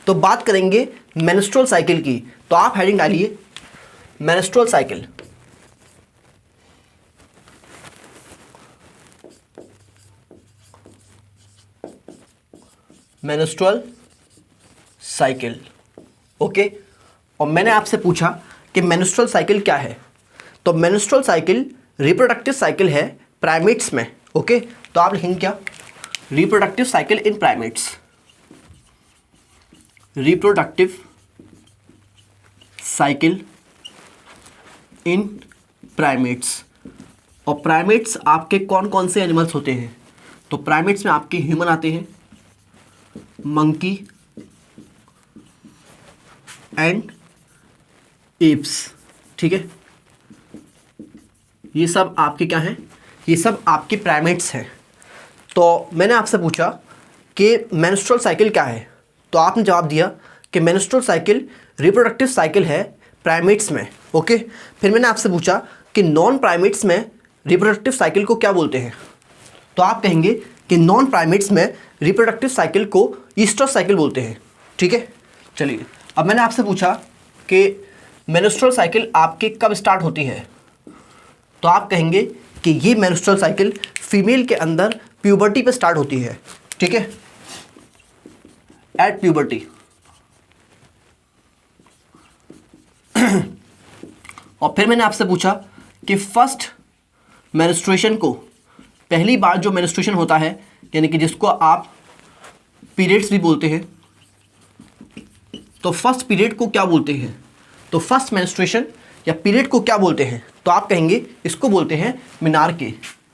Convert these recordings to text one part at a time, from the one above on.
तो बात करेंगे मेंस्ट्रुअल साइकिल की। तो आप हेडिंग डालिए menstrual cycle. Menstrual cycle, okay. और मैंने आपसे पूछा कि मेंस्ट्रुअल साइकिल क्या है। तो मेंस्ट्रुअल साइकिल रिप्रोडक्टिव साइकिल है प्राइमेट्स में, ओके। तो आप लिखेंगे क्या, reproductive cycle in primates, reproductive cycle in primates. और प्राइमेट्स आपके कौन कौन से एनिमल्स होते हैं, तो प्राइमेट्स में आपके ह्यूमन आते हैं, मंकी एंड एप्स, ठीक है। ये सब आपके क्या हैं, ये सब आपके प्राइमेट्स हैं। तो मैंने आपसे पूछा कि मेंस्ट्रुअल साइकिल क्या है, तो आपने जवाब दिया कि मेंस्ट्रुअल साइकिल रिप्रोडक्टिव साइकिल है प्राइमेट्स में, ओके। फिर मैंने आपसे पूछा कि नॉन प्राइमेट्स में रिप्रोडक्टिव साइकिल को क्या बोलते हैं, तो आप कहेंगे कि नॉन प्राइमेट्स में रिप्रोडक्टिव साइकिल को ईस्ट्रस साइकिल बोलते हैं, ठीक है। चलिए, अब मैंने आपसे पूछा कि मेंस्ट्रुअल साइकिल आपके कब स्टार्ट होती है, तो आप कहेंगे कि ये मेंस्ट्रुअल साइकिल फीमेल के अंदर प्यूबर्टी पे स्टार्ट होती है, ठीक है, एट प्यूबर्टी। और फिर मैंने आपसे पूछा कि फर्स्ट मेंस्ट्रुएशन को, पहली बार जो मेंस्ट्रुएशन होता है, यानी कि जिसको आप पीरियड्स भी बोलते हैं, तो फर्स्ट पीरियड को क्या बोलते हैं, तो फर्स्ट मेंस्ट्रुएशन या पीरियड को क्या बोलते हैं, तो आप कहेंगे इसको बोलते हैं मिनार्के,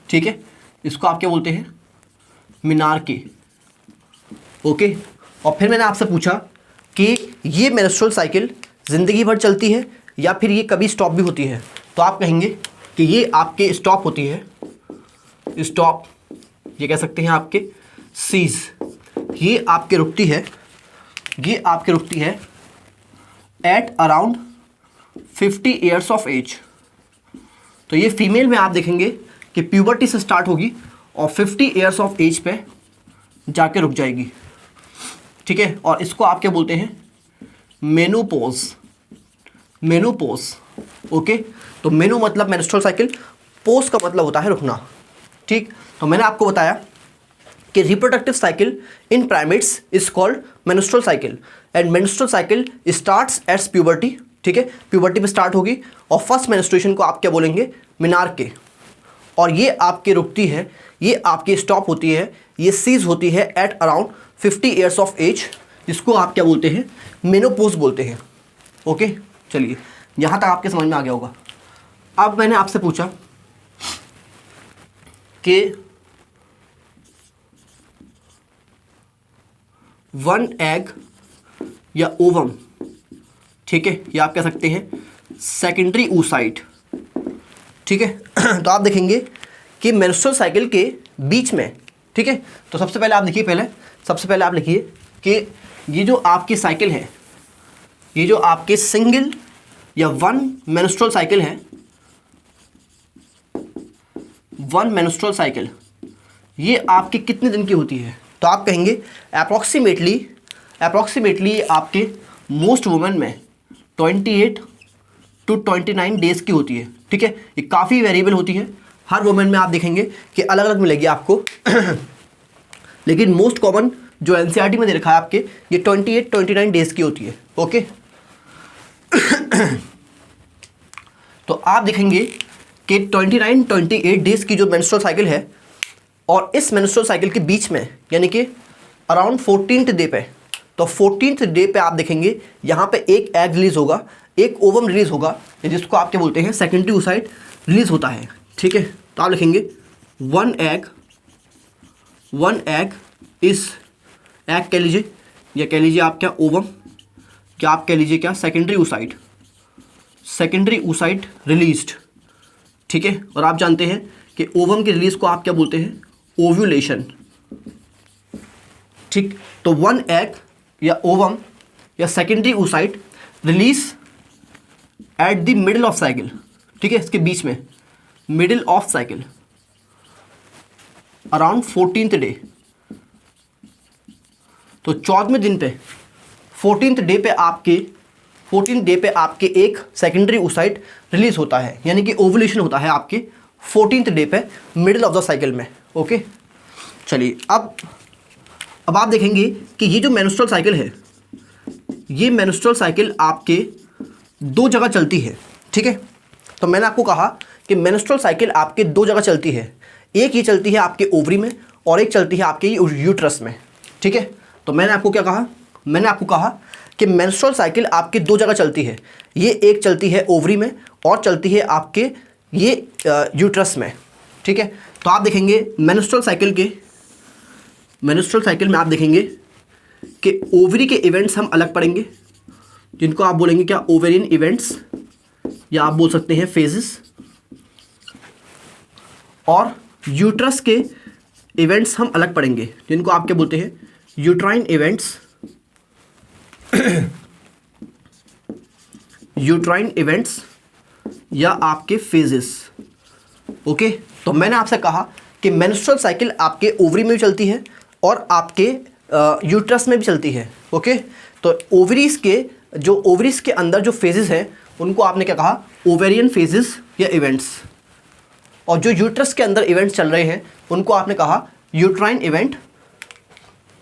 ठीक है। इसको आप क्या बोलते हैं, मिनार्के, ओके। और फिर मैंने आपसे पूछा कि ये मेंस्ट्रुअल साइकिल ज़िंदगी भर चलती है या फिर ये कभी स्टॉप भी होती है, तो आप कहेंगे कि ये आपके स्टॉप होती है, स्टॉप, ये कह सकते हैं आपके सीज, ये आपके रुकती है, ये आपके रुकती है at around 50 years of age. तो ये फीमेल में आप देखेंगे कि प्यूबर्टी से स्टार्ट होगी और 50 ईयर्स ऑफ एज पे जाके रुक जाएगी, ठीक है। और इसको आप क्या बोलते हैं, मेनोपॉज, मेनोपॉज, ओके। तो मेनो मतलब मेंस्ट्रुअल साइकिल, पोज का मतलब होता है रुकना, ठीक। तो मैंने आपको बताया कि reproductive cycle in primates is called menstrual cycle and menstrual cycle starts at puberty, ठीक है, प्यूबर्टी पे स्टार्ट होगी। और फर्स्ट मेंस्ट्रुएशन को आप क्या बोलेंगे, मिनार्के। और ये आपके रुकती है, ये आपकी स्टॉप होती है, ये सीज होती है at around 50 years of age, जिसको आप क्या बोलते हैं, मेनोपॉज बोलते हैं, ओके। चलिए, यहाँ तक आपके समझ में आ गया होगा। अब मैंने आपसे पूछा कि वन एग या ओवम, ठीक है, या आप कह सकते हैं सेकेंडरी oocyte, ठीक है। तो आप देखेंगे कि मेंस्ट्रुअल साइकिल के बीच में, ठीक है। तो सबसे पहले आप देखिए, सबसे पहले आप लिखिए कि ये जो आपकी साइकिल है, ये जो आपके सिंगल या वन मेंस्ट्रुअल साइकिल है, वन मेंस्ट्रुअल साइकिल, ये आपके कितने दिन की होती है, तो आप कहेंगे अप्रॉक्सीमेटली आपके मोस्ट वुमेन में 28 to 29 डेज़ की होती है, ठीक है। ये काफ़ी वेरिएबल होती है, हर वुमेन में आप देखेंगे कि अलग अलग मिलेगी आपको लेकिन मोस्ट कॉमन जो एनसीईआरटी में दे रखा है आपके, ये 28-29 डेज़ की होती है, ओके। तो आप देखेंगे कि 29-28 डेज़ की जो मेंस्ट्रुअल साइकिल है, और इस मेंस्ट्रुअल साइकिल के बीच में यानी कि अराउंड 14th डे पे, तो 14th डे पे आप देखेंगे यहाँ पे एक एग रिलीज होगा, एक ओवम रिलीज होगा, जिसको आप क्या बोलते हैं, सेकेंडरी oocyte रिलीज होता है, ठीक है। तो आप लिखेंगे वन एग इस एग कह लीजिए, या कह लीजिए आप क्या ओवम, क्या आप कह लीजिए क्या सेकेंडरी oocyte रिलीज्ड, ठीक है। और आप जानते हैं कि ओवम की रिलीज को आप क्या बोलते हैं, ओव्यूलेशन, ठीक। तो वन एग या ओवम या secondary oocyte release at the middle of cycle, ठीक है, इसके बीच में middle of cycle around 14th day. तो 14वें दिन पे 14th डे पे आपके एक सेकेंडरी oocyte रिलीज होता है, यानी कि ओवुलेशन होता है आपके 14th डे पे मिडिल ऑफ द साइकिल में। ओके, चलिए अब आप देखेंगे कि ये जो मेंस्ट्रुअल साइकिल है, ये मेंस्ट्रुअल साइकिल आपके दो जगह चलती है। ठीक है, तो मैंने आपको कहा कि मेंस्ट्रुअल साइकिल आपके दो जगह चलती है, एक ये चलती है आपके ओवरी में और एक चलती है आपके यूट्रस में। ठीक है, तो मैंने आपको क्या कहा, मैंने आपको कहा कि मेंस्ट्रुअल साइकिल आपके दो जगह चलती है, ये एक चलती है ओवरी में और चलती है आपके ये यूट्रस में। ठीक है, तो आप देखेंगे मेंस्ट्रुअल साइकिल में आप देखेंगे कि ओवरी के इवेंट्स हम अलग पढ़ेंगे, जिनको आप बोलेंगे क्या, ओवेरियन इवेंट्स, या आप बोल सकते हैं फेजेस, और यूट्रस के इवेंट्स हम अलग पढ़ेंगे, जिनको आप क्या बोलते हैं, यूट्राइन इवेंट्स, यूट्राइन इवेंट्स या आपके फेजेस। ओके, तो मैंने आपसे कहा कि मेंस्ट्रुअल साइकिल आपके ओवरी में भी चलती है और आपके यूट्रस में भी चलती है। ओके, तो ओवरीज के अंदर जो फेजेस हैं उनको आपने क्या कहा, ओवेरियन फेजेस या इवेंट्स, और जो यूट्रस के अंदर इवेंट्स चल रहे हैं उनको आपने कहा यूट्राइन इवेंट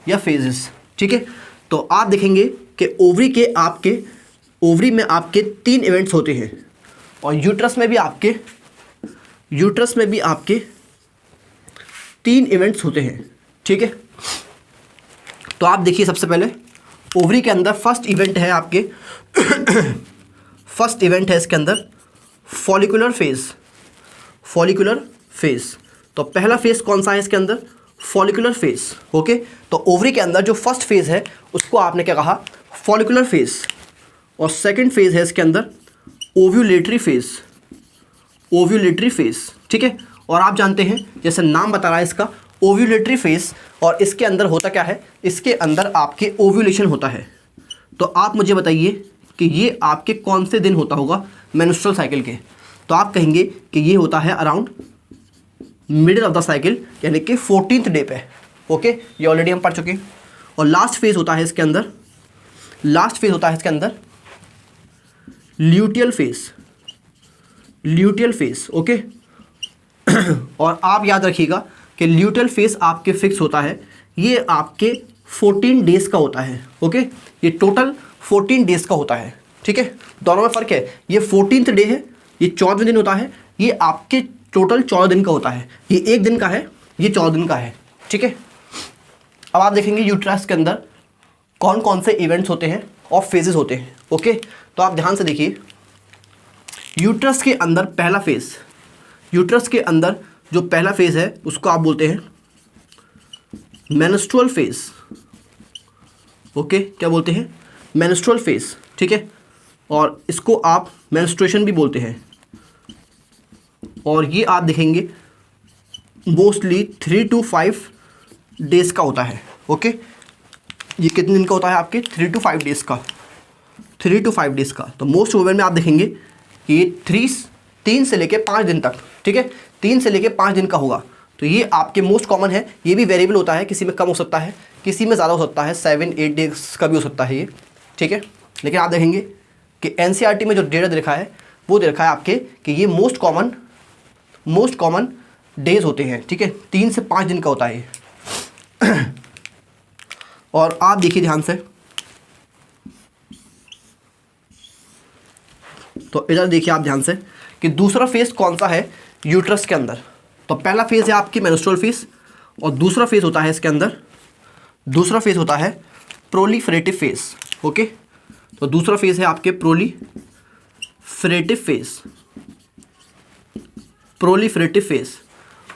या फेजेस। ठीक है, तो आप देखेंगे कि ओवरी में आपके 3 इवेंट्स होते हैं और यूट्रस में भी आपके 3 इवेंट्स होते हैं। ठीक है, तो आप देखिए सबसे पहले ओवरी के अंदर फर्स्ट इवेंट है आपके फर्स्ट इवेंट है इसके अंदर फॉलिकुलर फेज। तो पहला फेज कौन सा है इसके अंदर, फॉलिकुलर फेज। ओके, तो ओवरी के अंदर जो फर्स्ट फेज है उसको आपने क्या कहा, फॉलिकुलर फेज, और सेकंड फेज है इसके अंदर ओव्यूलेटरी फेज। ठीक है, और आप जानते हैं जैसे नाम बता रहा है इसका ओव्यूलेटरी फेज, और इसके अंदर होता क्या है, इसके अंदर आपके ओव्यूलेशन होता है। तो आप मुझे बताइए कि ये आपके कौन से दिन होता होगा मेंस्ट्रुअल साइकिल के, तो आप कहेंगे कि ये होता है around middle of the cycle, यानी कि 14th डे पे। ओके, ये ऑलरेडी हम पढ़ चुके हैं। और लास्ट फेज होता है इसके अंदर ल्यूटियल फेज। ओके, और आप याद रखिएगा कि ल्यूटियल फेज आपके फिक्स होता है, ये आपके 14 डेज का होता है। ओके, ये टोटल 14 डेज का होता है। ठीक है, दोनों में फ़र्क है, ये 14th डे है, ये 14वें दिन होता है, ये आपके टोटल 14 दिन का होता है, ये एक दिन का है, ये 14 दिन का है। ठीक है, अब आप देखेंगे यूट्रस के अंदर कौन कौन से इवेंट्स होते हैं और फेजेस होते हैं। ओके, तो आप ध्यान से देखिए, यूट्रस के अंदर जो पहला फेज है उसको आप बोलते हैं मेंस्ट्रुअल फेज। ओके, क्या बोलते हैं, मेंस्ट्रुअल फेज। ठीक है, और इसको आप मेंस्ट्रुएशन भी बोलते हैं, और ये आप देखेंगे मोस्टली 3 to 5 डेज का होता है। ओके, ये कितने दिन का होता है आपके, 3 to 5 डेज का। तो मोस्ट वुमेन में आप देखेंगे कि ये 3 से लेके 5 दिन तक, ठीक है, 3 से लेके 5 दिन का होगा। तो ये आपके मोस्ट कॉमन है, ये भी वेरिएबल होता है, किसी में कम हो सकता है, किसी में ज़्यादा हो सकता है, 7-8 डेज का भी हो सकता है ये। ठीक है, लेकिन आप देखेंगे कि एनसीईआरटी में जो डेटा दे रखा है वो दे रखा है आपके कि ये मोस्ट कॉमन डेज होते हैं। ठीक है, 3 से 5 दिन का होता है ये। और आप देखिए ध्यान से, तो इधर देखिए आप ध्यान से कि दूसरा फेज कौन सा है यूट्रस के अंदर। तो पहला फेज है आपकी मेंस्ट्रुअल फेज, और दूसरा फेज होता है इसके अंदर, दूसरा फेज होता है प्रोलिफरेटिव फेज। ओके, तो दूसरा फेज है आपके प्रोलिफरेटिव फेज,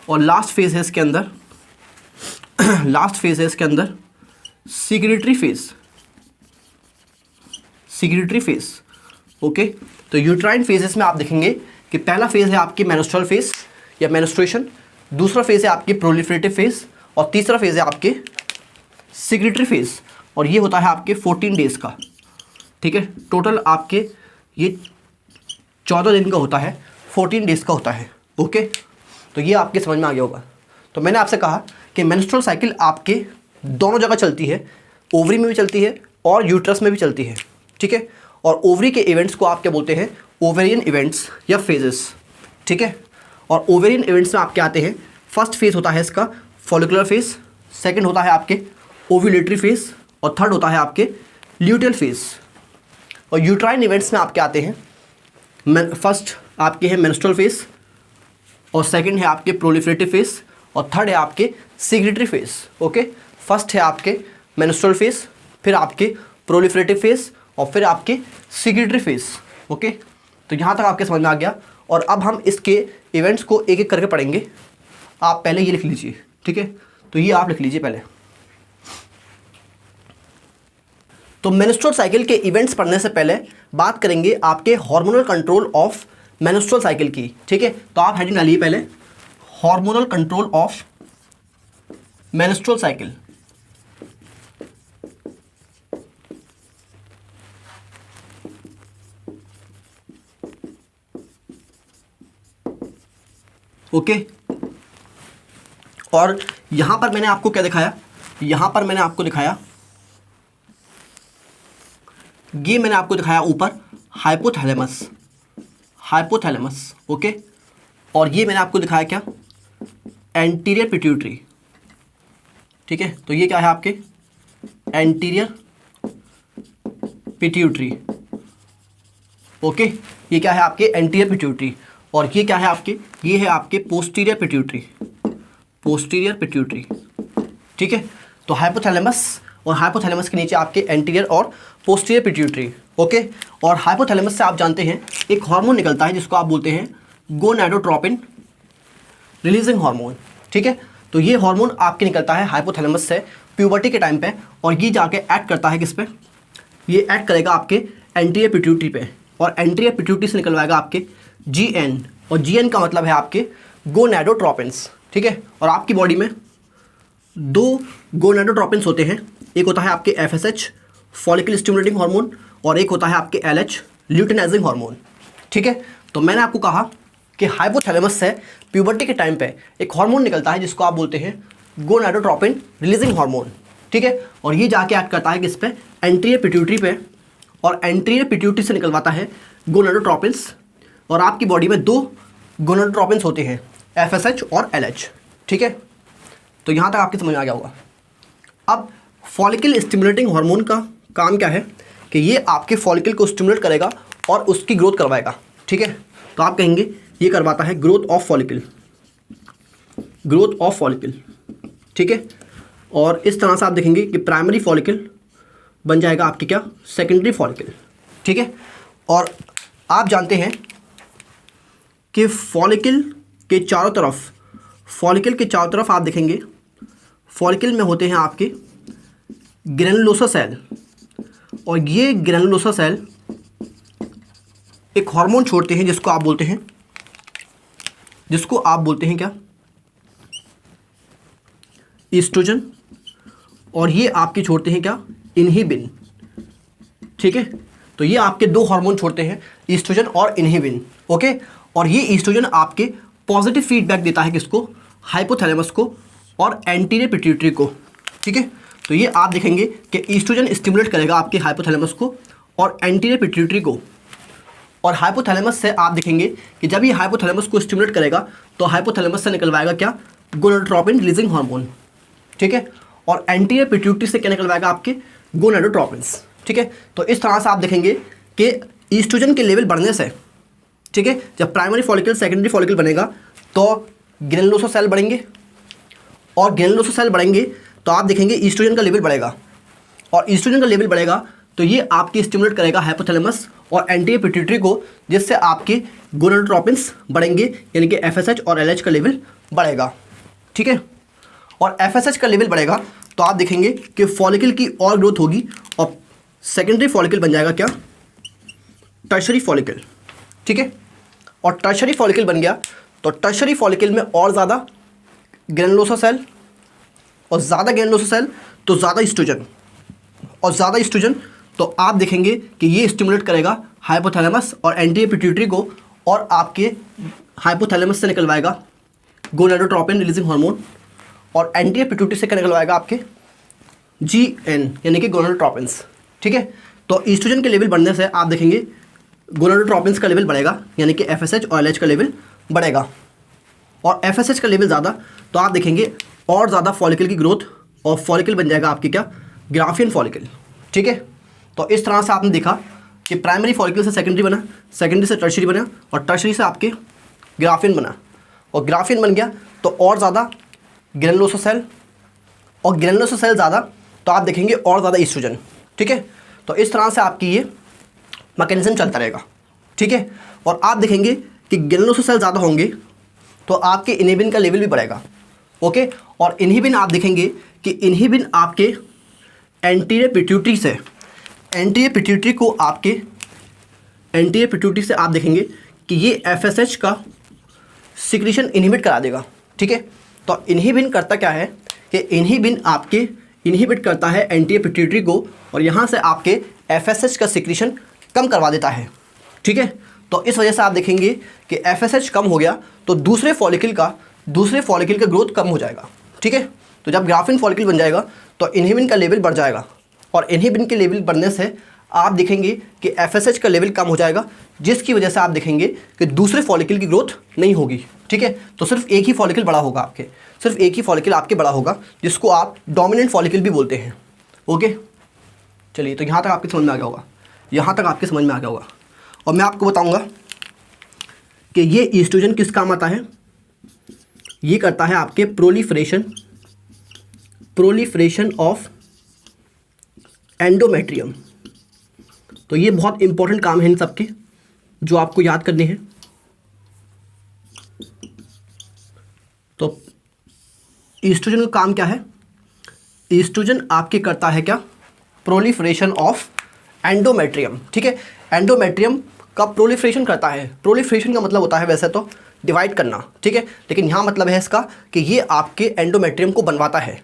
और लास्ट फेज है इसके अंदर सिक्रेटरी फेज। ओके, तो यूट्राइन फेजेस में आप देखेंगे कि पहला फेज है आपकी मेंस्ट्रुअल फेज या मेंस्ट्रुएशन, दूसरा फेज है आपकी प्रोलिफरेटिव फेज, और तीसरा फेज है आपके सिक्रेटरी फेज, और ये होता है आपके 14 डेज का। ठीक है, टोटल आपके ये 14 दिन का होता है, 14 डेज का होता है। ओके, तो ये आपके समझ में आ गया होगा। तो मैंने आपसे कहा कि मेंस्ट्रुअल साइकिल आपके दोनों जगह चलती है, ओवरी में भी चलती है और यूट्रस में भी चलती है, ठीक है। और ओवरी के इवेंट्स को आप क्या बोलते हैं, ओवेरियन इवेंट्स या फेजेस, ठीक है। और ओवेरियन इवेंट्स में आपके आते हैं, फर्स्ट फेज होता है इसका फॉलिकुलर फेज, सेकंड होता है आपके ओव्यूलेटरी फेज, और थर्ड होता है आपके ल्यूटियल फेज। और यूट्राइन इवेंट्स में आपके आते हैं, फर्स्ट आपके हैं मेंस्ट्रुअल फेज, और सेकंड है आपके प्रोलिफरेटिव फेज, और थर्ड है आपके सेक्रेटरी फेज। ओके, फर्स्ट है आपके मेंस्ट्रुअल फेज, फिर आपके प्रोलिफरेटिव फेज, और फिर आपके सेक्रेटरी फेज। ओके, तो यहाँ तक आपके समझ में आ गया। और अब हम इसके इवेंट्स को एक एक करके पढ़ेंगे। आप पहले ये लिख लीजिए, ठीक है। तो ये आप लिख लीजिए पहले। तो मेंस्ट्रुअल साइकिल के इवेंट्स पढ़ने से पहले बात करेंगे आपके hormonal control of menstrual cycle की, ठीक है। तो आप हेडिंग डालिए पहले, hormonal control of menstrual cycle. Okay, और यहां पर मैंने आपको क्या दिखाया, यहां पर मैंने आपको दिखाया, ये मैंने आपको दिखाया ऊपर हाइपोथैलेमस, हाइपोथैलेमस। ओके, और ये मैंने आपको दिखाया क्या, एंटीरियर पिट्यूटरी, ठीक है। तो ये क्या है आपके एंटीरियर पिट्यूटरी। ओके, ये क्या है आपके एंटीरियर पिट्यूटरी। और ये क्या है आपके, ये है आपके पोस्टीरियर पिट्यूटरी, पोस्टीरियर पिट्यूटरी, ठीक है। तो हाइपोथैलेमस, और हाइपोथैलेमस के नीचे आपके एंटीरियर और पोस्टीरियर पिट्यूटरी। ओके, और हाइपोथैलेमस से आप जानते हैं एक हार्मोन निकलता है जिसको आप बोलते हैं गोनाडोट्रोपिन रिलीजिंग हार्मोन, ठीक है। तो ये हार्मोन आपके निकलता है हाइपोथैलेमस से प्यूबर्टी के टाइम पे, और ये जाके एक्ट करता है किस पे, ये एक्ट करेगा आपके एंटीरियर पिट्यूटरी पे, और एंटीरियर पिट्यूटरी से निकलवाएगा आपके GN, और GN का मतलब है आपके गोनाडोट्रोपिन्स, ठीक है। और आपकी बॉडी में दो गोनाडोट्रोपिन्स होते हैं, एक होता है आपके FSH फॉलिकल स्टिमुलेटिंग हार्मोन, और एक होता है आपके LH ल्यूटिनाइजिंग हार्मोन, ठीक है। तो मैंने आपको कहा कि हाइपोथैलेमस से प्यूबर्टी के टाइम पे एक हार्मोन निकलता है जिसको आप बोलते हैं गोनाडोट्रोपिन रिलीजिंग हार्मोन, ठीक है। और ये जाके एक्ट करता है किस पे, एंटीरियर पिट्यूटरी पे, और एंटीरियर पिट्यूटरी से निकलवाता है गोनाडोट्रोपिन्स। और आपकी बॉडी में दो गोनाडोट्रोपिन्स होते हैं, FSH और LH, ठीक है। तो यहाँ तक आपकी समझ में आ गया होगा। अब फॉलिकल स्टिमुलेटिंग हार्मोन का काम क्या है कि ये आपके फॉलिकल को स्टिमुलेट करेगा और उसकी ग्रोथ करवाएगा, ठीक है। तो आप कहेंगे ये करवाता है growth of follicle, growth of follicle, ठीक है। और इस तरह से आप देखेंगे कि प्राइमरी फॉलिकल बन जाएगा आपके क्या, सेकेंडरी फॉलिकल, ठीक है। और आप जानते हैं कि फॉलिकल के चारों तरफ, फॉलिकल के चारों तरफ आप देखेंगे फॉलिकल में होते हैं आपके ग्रैनुलोसा सेल, और ये ग्रैनुलोसा सेल एक हार्मोन छोड़ते हैं जिसको आप बोलते हैं, जिसको आप बोलते हैं क्या, ईस्ट्रोजन, और ये आपके छोड़ते हैं क्या, इनहिबिन, ठीक है। तो ये आपके दो हार्मोन छोड़ते हैं, ईस्ट्रोजन और इनहिबिन। ओके, और ये ईस्ट्रोजन आपके पॉजिटिव फीडबैक देता है किसको, हाइपोथैलेमस को और एंटीरियर पिट्यूटरी को, ठीक है। तो ये आप देखेंगे कि ईस्ट्रोजन स्टिमुलेट करेगा आपके हाइपोथैलेमस को और एंटीरियर पिट्यूटरी को, और हाइपोथैलेमस से आप देखेंगे कि जब ये हाइपोथैलेमस को स्टिमुलेट करेगा तो हाइपोथैलेमस से निकलवाएगा क्या, गोनाडोट्रोपिन रिलीजिंग हार्मोन, ठीक है। और एंटीरियर पिट्यूटरी से क्या निकलवाएगा आपके, गोनाडोट्रोपिन्स, ठीक है। तो इस तरह से आप देखेंगे कि ईस्ट्रोजन के लेवल बढ़ने से, ठीक है, जब प्राइमरी फॉलिकल सेकेंडरी फॉलिकल बनेगा तो ग्रैनुलोसा सेल बढ़ेंगे, और ग्रैनुलोसा सेल बढ़ेंगे तो आप देखेंगे ईस्ट्रोजन का लेवल बढ़ेगा, और ईस्ट्रोजन का लेवल बढ़ेगा तो ये आपकी स्टिमुलेट करेगा हाइपोथैलेमस और एंटीरियर पिट्यूटरी को, जिससे आपके गोनाडोट्रोपिन्स बढ़ेंगे, यानी कि FSH और LH का लेवल बढ़ेगा, ठीक है। और FSH का लेवल बढ़ेगा तो आप देखेंगे कि फॉलिकल की और ग्रोथ होगी, और सेकेंडरी फॉलिकल बन जाएगा क्या, टर्शरी फॉलिकल, ठीक है। और टर्शरी फॉलिकल बन गया तो टर्शरी फॉलिकल में और ज़्यादा ग्रैनुलोसा सेल, और ज़्यादा ग्रैनुलोसा सेल तो ज़्यादा ईस्ट्रोजन, और ज़्यादा ईस्ट्रोजन तो आप देखेंगे कि ये स्टिमुलेट करेगा हाइपोथैलेमस और एंटीरियर पिट्यूटरी को, और आपके हाइपोथैलेमस से निकलवाएगा गोनाडोट्रोपिन रिलीजिंग हार्मोन, और एंटीरियर पिट्यूटरी से क्या निकलवाएगा आपके GN, यानी कि गोनाडोट्रोपिन्स, ठीक है। तो ईस्ट्रोजन के लेवल बढ़ने से आप देखेंगे गोनाडोट्रोपिन्स का लेवल बढ़ेगा, यानी कि FSH और LH का लेवल बढ़ेगा। और FSH का लेवल ज़्यादा तो आप देखेंगे और ज़्यादा फॉलिकल की ग्रोथ, और फॉलिकल बन जाएगा आपकी क्या, ग्राफियन फॉलिकल। ठीक है। तो इस तरह से आपने देखा कि प्राइमरी फॉलिकल से सेकेंडरी बना, सेकेंडरी से टर्शरी बना, और टर्शरी से आपके ग्राफियन बना, और ग्राफियन बन गया तो और ज़्यादा ग्रेनुलोसा, और ग्रेनुलोसा ज़्यादा तो आप देखेंगे और ज़्यादा ईस्ट्रोजन। ठीक है। तो इस तरह से आपकी ये मैकेनिज्म चलता रहेगा। ठीक है। और आप देखेंगे कि ग्रेनुलोसा ज़्यादा होंगे तो आपके इनहिबिन का लेवल भी बढ़ेगा। ओके। और इनहिबिन आप देखेंगे कि इनहिबिन आपके एंटीरियर पिट्यूटरी से, एंटीरियर पिट्यूटरी को आपके एंटीरियर पिट्यूटरी से आप देखेंगे कि ये FSH का सिक्रीशन इनहिबिट करा देगा। ठीक है। तो इनहिबिन करता क्या है कि इनहिबिन आपके इनहिबिट करता है एंटीरियर पिट्यूटरी को, और यहाँ से आपके FSH का सिक्रीशन कम करवा देता है। ठीक है। तो इस वजह से आप देखेंगे कि FSH कम हो गया तो दूसरे फॉलिकल का ग्रोथ कम हो जाएगा। ठीक है। तो जब ग्राफिन फॉलिकल बन जाएगा तो इनहिबिन का लेवल बढ़ जाएगा, और इनहिबिन के लेवल बढ़ने से आप देखेंगे कि FSH का लेवल कम हो जाएगा, जिसकी वजह से आप देखेंगे कि दूसरे फॉलिकल की ग्रोथ नहीं होगी। ठीक है। तो सिर्फ एक ही फॉलिकल बड़ा होगा आपके, सिर्फ एक ही फॉलिकल आपके बड़ा होगा, जिसको आप डोमिनेंट फॉलिकल भी बोलते हैं। ओके। चलिए, तो यहाँ तक आपके समझ में आ गया होगा, यहाँ तक आपके समझ में आ गया होगा। और मैं आपको बताऊँगा कि ये ईस्ट्रोजन किस काम आता है। ये करता है आपके प्रोलिफरेशन ऑफ एंडोमेट्रियम। तो ये बहुत इंपॉर्टेंट काम है इन सबके, जो आपको याद करने हैं। तो ईस्ट्रोजन का काम क्या है, ईस्ट्रोजन आपके करता है क्या, प्रोलिफरेशन ऑफ एंडोमेट्रियम। ठीक है। एंडोमेट्रियम का प्रोलिफरेशन करता है। प्रोलिफरेशन का मतलब होता है वैसे तो डिवाइड करना। ठीक है। लेकिन यहाँ मतलब है इसका कि ये आपके एंडोमेट्रियम को बनवाता है।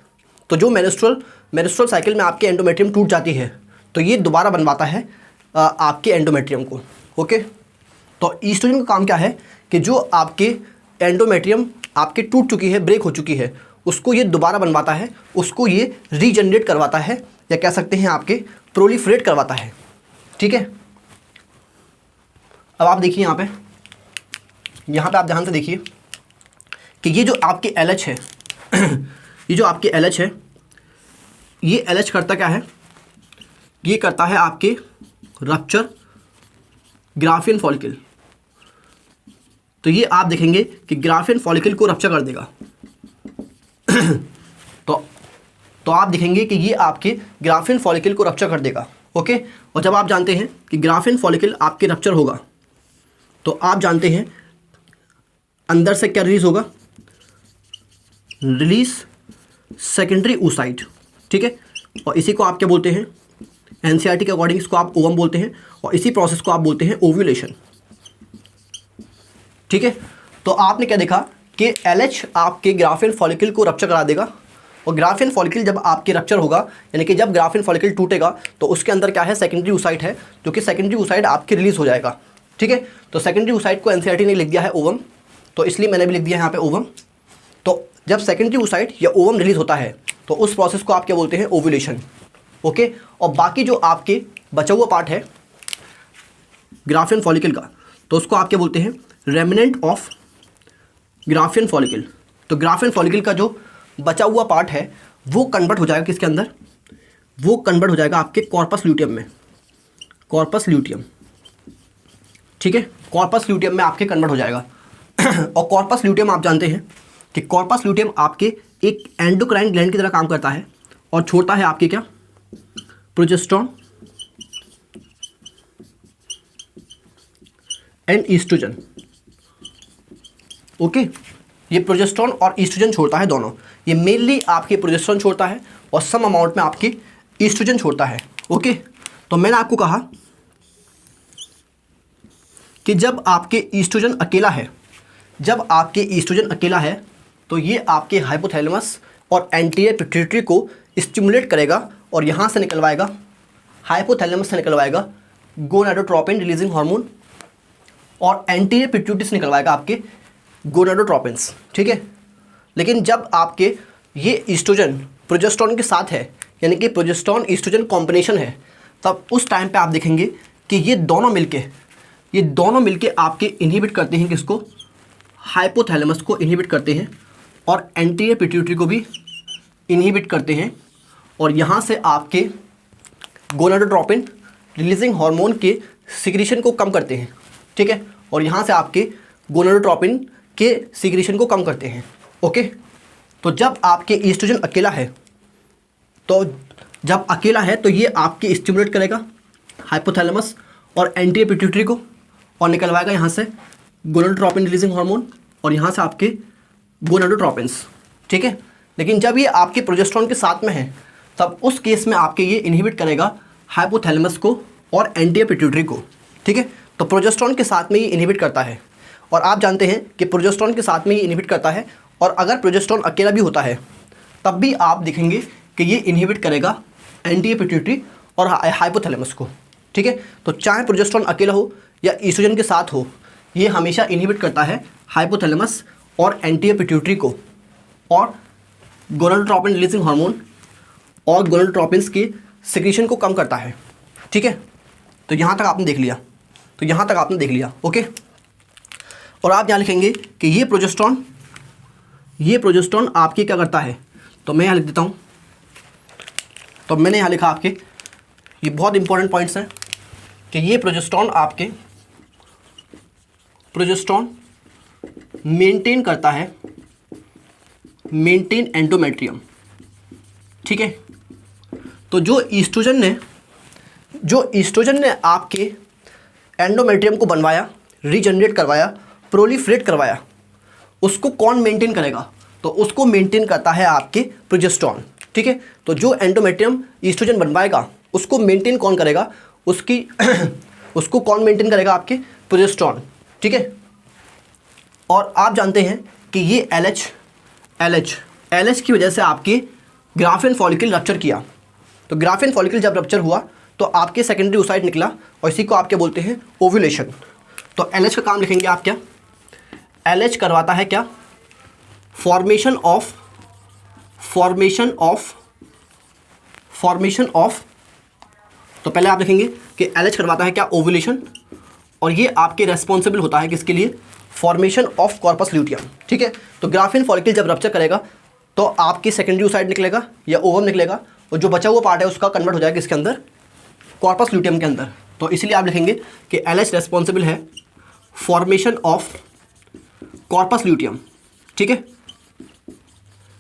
तो जो मेंस्ट्रुअल साइकिल में आपके एंडोमेट्रियम टूट जाती है तो ये दोबारा बनवाता है आपके एंडोमेट्रियम को। ओके। तो ईस्ट्रोजन का काम क्या है कि जो आपके एंडोमेट्रियम आपके टूट चुकी है, ब्रेक हो चुकी है, उसको ये दोबारा बनवाता है, उसको ये रीजनरेट करवाता है, या कह सकते हैं आपके प्रोलिफरेट करवाता है। ठीक है। अब आप देखिए यहाँ पे आप ध्यान से देखिए कि ये जो आपके LH है ये जो आपके LH है, ये LH करता क्या है, ये करता है आपके रप्चर ग्राफियन फॉलिकल। तो ये आप देखेंगे कि ग्राफियन फॉलिकल को रप्चर कर देगा। तो आप देखेंगे कि ये आपके ग्राफियन फॉलिकल को रप्चर कर देगा। ओके। और जब आप जानते हैं कि ग्राफियन फॉलिकल आपके रप्चर होगा तो आप जानते हैं अंदर से क्या रिलीज होगा, रिलीज सेकेंडरी oocyte। ठीक है। और इसी को आप क्या बोलते हैं, NCERT के अकॉर्डिंग इसको आप ओवम बोलते हैं, और इसी प्रोसेस को आप बोलते हैं ओव्यूलेशन। ठीक है। तो आपने क्या देखा कि LH आपके ग्राफियन फॉलिकल को रप्चर करा देगा, और ग्राफियन फॉलिकल जब आपके रप्चर होगा, यानी कि जब ग्राफियन फॉलिकल टूटेगा तो उसके अंदर क्या है, सेकेंडरी oocyte है, जो कि सेकेंडरी oocyte आपके रिलीज हो जाएगा। ठीक है। तो सेकेंडरी oocyte को NCERT ने लिख दिया है ओवम, तो इसलिए मैंने भी लिख दिया यहाँ पे ओवम। तो जब सेकेंडरी oocyte या ओवम रिलीज होता है तो उस प्रोसेस को आप क्या बोलते हैं, ओव्यूलेशन। ओके। और बाकी जो आपके बचा हुआ पार्ट है ग्राफियन फॉलिकल का, तो उसको आप क्या बोलते हैं, रेमिनेंट ऑफ ग्राफियन फॉलिकल। तो ग्राफियन फॉलिकल का जो बचा हुआ पार्ट है वो कन्वर्ट हो जाएगा किसके अंदर, वो कन्वर्ट हो जाएगा आपके कॉर्पस ल्यूटियम में, कॉर्पस ल्यूटियम। ठीक है। कॉर्पस ल्यूटियम में आपके कन्वर्ट हो जाएगा। और कॉर्पस ल्यूटियम आप जानते हैं कि कॉर्पस ल्यूटियम आपके एक एंडोक्राइन ग्लैंड की तरह काम करता है, और छोड़ता है आपके क्या, प्रोजेस्टेरोन एंड ईस्ट्रोजन। ओके। ये प्रोजेस्टेरोन और ईस्ट्रोजन छोड़ता है दोनों। ये मेनली आपके प्रोजेस्टेरोन छोड़ता है और सम अमाउंट में आपकी ईस्ट्रोजन छोड़ता है। ओके। तो मैंने आपको कहा कि जब आपके ईस्ट्रोजन अकेला है, जब आपके ईस्ट्रोजन अकेला है तो ये आपके हाइपोथैलेमस और एंटीरियर पिट्यूटरी को स्टिमुलेट करेगा, और यहाँ से निकलवाएगा, हाइपोथैलेमस से निकलवाएगा गोनाडोट्रोपिन रिलीजिंग हार्मोन, और एंटीरियर पिट्यूटरी से निकलवाएगा आपके गोनाडोट्रोपिन्स। ठीक है। लेकिन जब आपके ये ईस्ट्रोजन प्रोजेस्टेरोन के साथ है, यानी कि प्रोजेस्टेरोन ईस्ट्रोजन कॉम्बिनेशन है, तब उस टाइम पे आप देखेंगे कि ये दोनों मिलके आपके इनहिबिट करते हैं किसको, हाइपोथैलेमस को इनहिबिट करते हैं और एंटीरियर पिट्यूटरी को भी इनहिबिट करते हैं और यहाँ से आपके गोनाडोट्रोपिन रिलीजिंग हार्मोन के सिक्रीशन को कम करते हैं, ठीक है, और यहाँ से आपके गोनाडोट्रोपिन के सिक्रीशन को कम करते हैं। ओके, तो जब आपके ईस्ट्रोजन अकेला है तो ये आपके स्टिमुलेट करेगा हाइपोथैलेमस और एंटीरियर पिट्यूटरी को और निकलवाएगा यहाँ से गोनाडोट्रोपिन रिलीजिंग हार्मोन और यहाँ से आपके गोनाडोट्रोपिन्स, ठीक है। लेकिन जब ये आपके प्रोजेस्टेरोन के साथ में है तब उस केस में आपके ये इनहिबिट करेगा हाइपोथैलेमस को और एंटीरियर पिट्यूटरी को, ठीक है। तो प्रोजेस्टेरोन के साथ में ये इनहिबिट करता है और आप जानते हैं कि प्रोजेस्टेरोन के साथ में ये इनहिबिट करता है और अगर प्रोजेस्टेरोन अकेला भी होता है तब भी आप देखेंगे कि ये इनहिबिट करेगा एंटीरियर पिट्यूटरी और हाइपोथैलेमस को, ठीक है। तो चाहे प्रोजेस्टेरोन अकेला हो या ईस्ट्रोजन के साथ हो, ये हमेशा इनहिबिट करता है हाइपोथैलेमस और एंटीरियर पिट्यूटरी को और गोनाडोट्रोपिन रिलीजिंग हार्मोन और गोनाडोट्रोपिन्स की सिक्रीशन को कम करता है, ठीक है। तो यहाँ तक आपने देख लिया, ओके। और आप यहाँ लिखेंगे कि ये प्रोजेस्टेरोन आपके क्या करता है, तो मैं यहाँ लिख देता हूँ। तो मैंने यहाँ लिखा आपके, ये बहुत इंपॉर्टेंट पॉइंट्स हैं कि ये प्रोजेस्टेरोन मेंटेन करता है एंडोमेट्रियम, ठीक है। तो जो ईस्ट्रोजन ने आपके एंडोमेट्रियम को बनवाया, रीजनरेट करवाया, प्रोलिफरेट करवाया, उसको कौन मेंटेन करेगा, तो उसको मेंटेन करता है आपके प्रोजेस्टेरोन, ठीक है। तो जो एंडोमेट्रियम ईस्ट्रोजन बनवाएगा उसको मेंटेन कौन करेगा, उसको कौन मेंटेन करेगा, आपके प्रोजेस्टेरोन, ठीक है। और आप जानते हैं कि ये LH की वजह से आपके ग्राफियन फॉलिकल रप्चर किया। तो ग्राफियन फॉलिकल जब रप्चर हुआ तो आपके सेकेंडरी ओसाइट निकला और इसी को आप क्या बोलते हैं, ओव्यूलेशन। तो LH का काम लिखेंगे आप क्या, LH करवाता है क्या, फॉर्मेशन ऑफ तो पहले आप लिखेंगे कि LH करवाता है क्या, ओव्यूलेशन, और ये आपके रेस्पॉन्सिबल होता है किसके लिए, फॉर्मेशन ऑफ कॉर्पस ल्यूटियम, ठीक है। तो ग्राफियन फॉलिकल जब रप्चर करेगा तो आपकी सेकेंडरी ओसाइट निकलेगा या ओवम निकलेगा और जो बचा हुआ पार्ट है उसका कन्वर्ट हो जाएगा किसके अंदर, कॉर्पस ल्यूटियम के अंदर। तो इसलिए आप लिखेंगे कि LH रेस्पॉन्सिबल है फॉर्मेशन ऑफ कॉर्पस ल्यूटियम, ठीक है।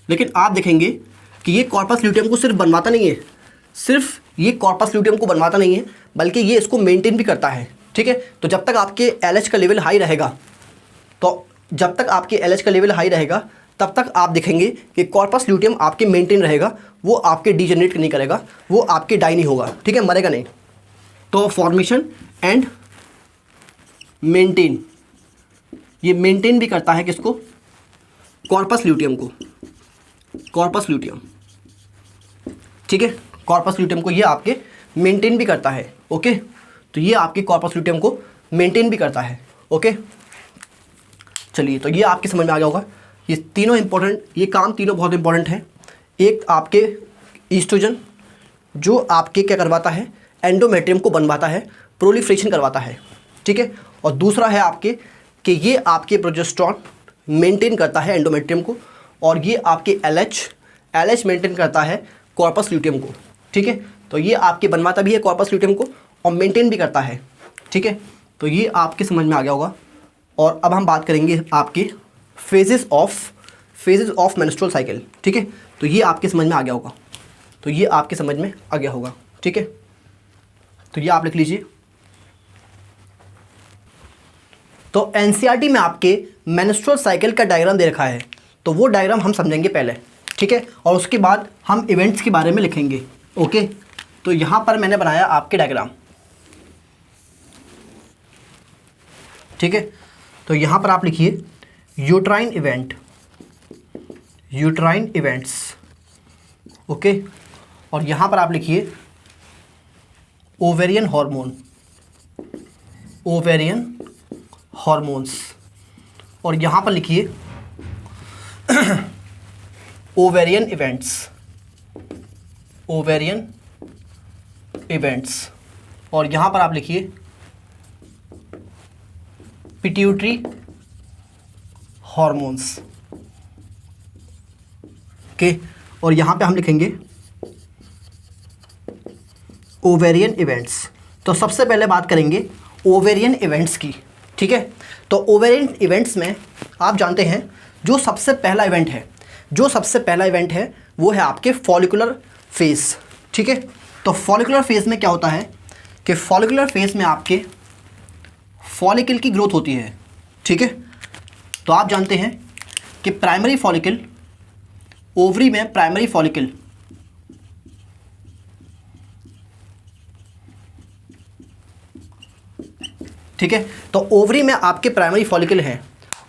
लेकिन आप देखेंगे कि ये कॉर्पस ल्यूटियम को सिर्फ बनवाता नहीं है, बल्कि ये इसको मेंटेन भी करता है, ठीक है। तो जब तक आपके LH का लेवल हाई रहेगा तब तक आप देखेंगे कि कॉर्पस ल्यूटियम आपके मेंटेन रहेगा, वो आपके डिजेनरेट नहीं करेगा, वो आपके डाई नहीं होगा, ठीक है, मरेगा नहीं। तो फॉर्मेशन एंड मेंटेन, ये मेंटेन भी करता है किसको, कॉर्पस ल्यूटियम को, ठीक है, कॉर्पस ल्यूटियम को ये आपके मेंटेन भी करता है, ओके। तो ये आपके कॉर्पस ल्यूटियम को मेंटेन भी करता है, ओके। चलिए, तो ये आपके समझ में आ गया होगा। ये काम तीनों बहुत इंपॉर्टेंट हैं। एक आपके ईस्ट्रोजन जो आपके क्या करवाता है, एंडोमेट्रियम को बनवाता है, प्रोलिफरेशन करवाता है, ठीक है। और दूसरा है आपके कि ये आपके प्रोजेस्टेरोन मेंटेन करता है एंडोमेट्रियम को और ये आपके LH मेंटेन करता है कॉर्पस ल्यूटियम को, ठीक है। तो ये आपके बनवाता भी है कॉर्पस ल्यूटियम को और मेंटेन भी करता है, ठीक है। तो ये आपके समझ में आ गया होगा। और अब हम बात करेंगे आपके फेजेस ऑफ मेंस्ट्रुअल साइकिल, ठीक है। तो ये आपके समझ में आ गया होगा, ठीक है। तो ये आप लिख लीजिए। तो एनसीईआरटी में आपके मेंस्ट्रुअल साइकिल का डायग्राम दे रखा है, तो वो डायग्राम हम समझेंगे पहले, ठीक है, और उसके बाद हम इवेंट्स के बारे में लिखेंगे, ओके। तो यहाँ पर मैंने बनाया आपके डायग्राम, ठीक है। तो यहाँ पर आप लिखिए यूट्राइन इवेंट्स, ओके। और यहाँ पर आप लिखिए ओवेरियन हॉर्मोन्स, और यहाँ पर लिखिए ओवेरियन इवेंट्स, और यहाँ पर आप लिखिए पिट्यूटरी हॉर्मोन्स के, और यहाँ पे हम लिखेंगे ओवेरियन इवेंट्स। तो सबसे पहले बात करेंगे ओवेरियन इवेंट्स की, ठीक है। तो ओवेरियन इवेंट्स में आप जानते हैं जो सबसे पहला इवेंट है वो है आपके फॉलिकुलर फेज, ठीक है। तो फॉलिकुलर फेज में क्या होता है कि फॉलिकुलर फेज में आपके फॉलिकल की ग्रोथ होती है, ठीक है। तो आप जानते हैं कि प्राइमरी फॉलिकल, ओवरी में प्राइमरी फॉलिकल ठीक है। तो ओवरी में आपके प्राइमरी फॉलिकल है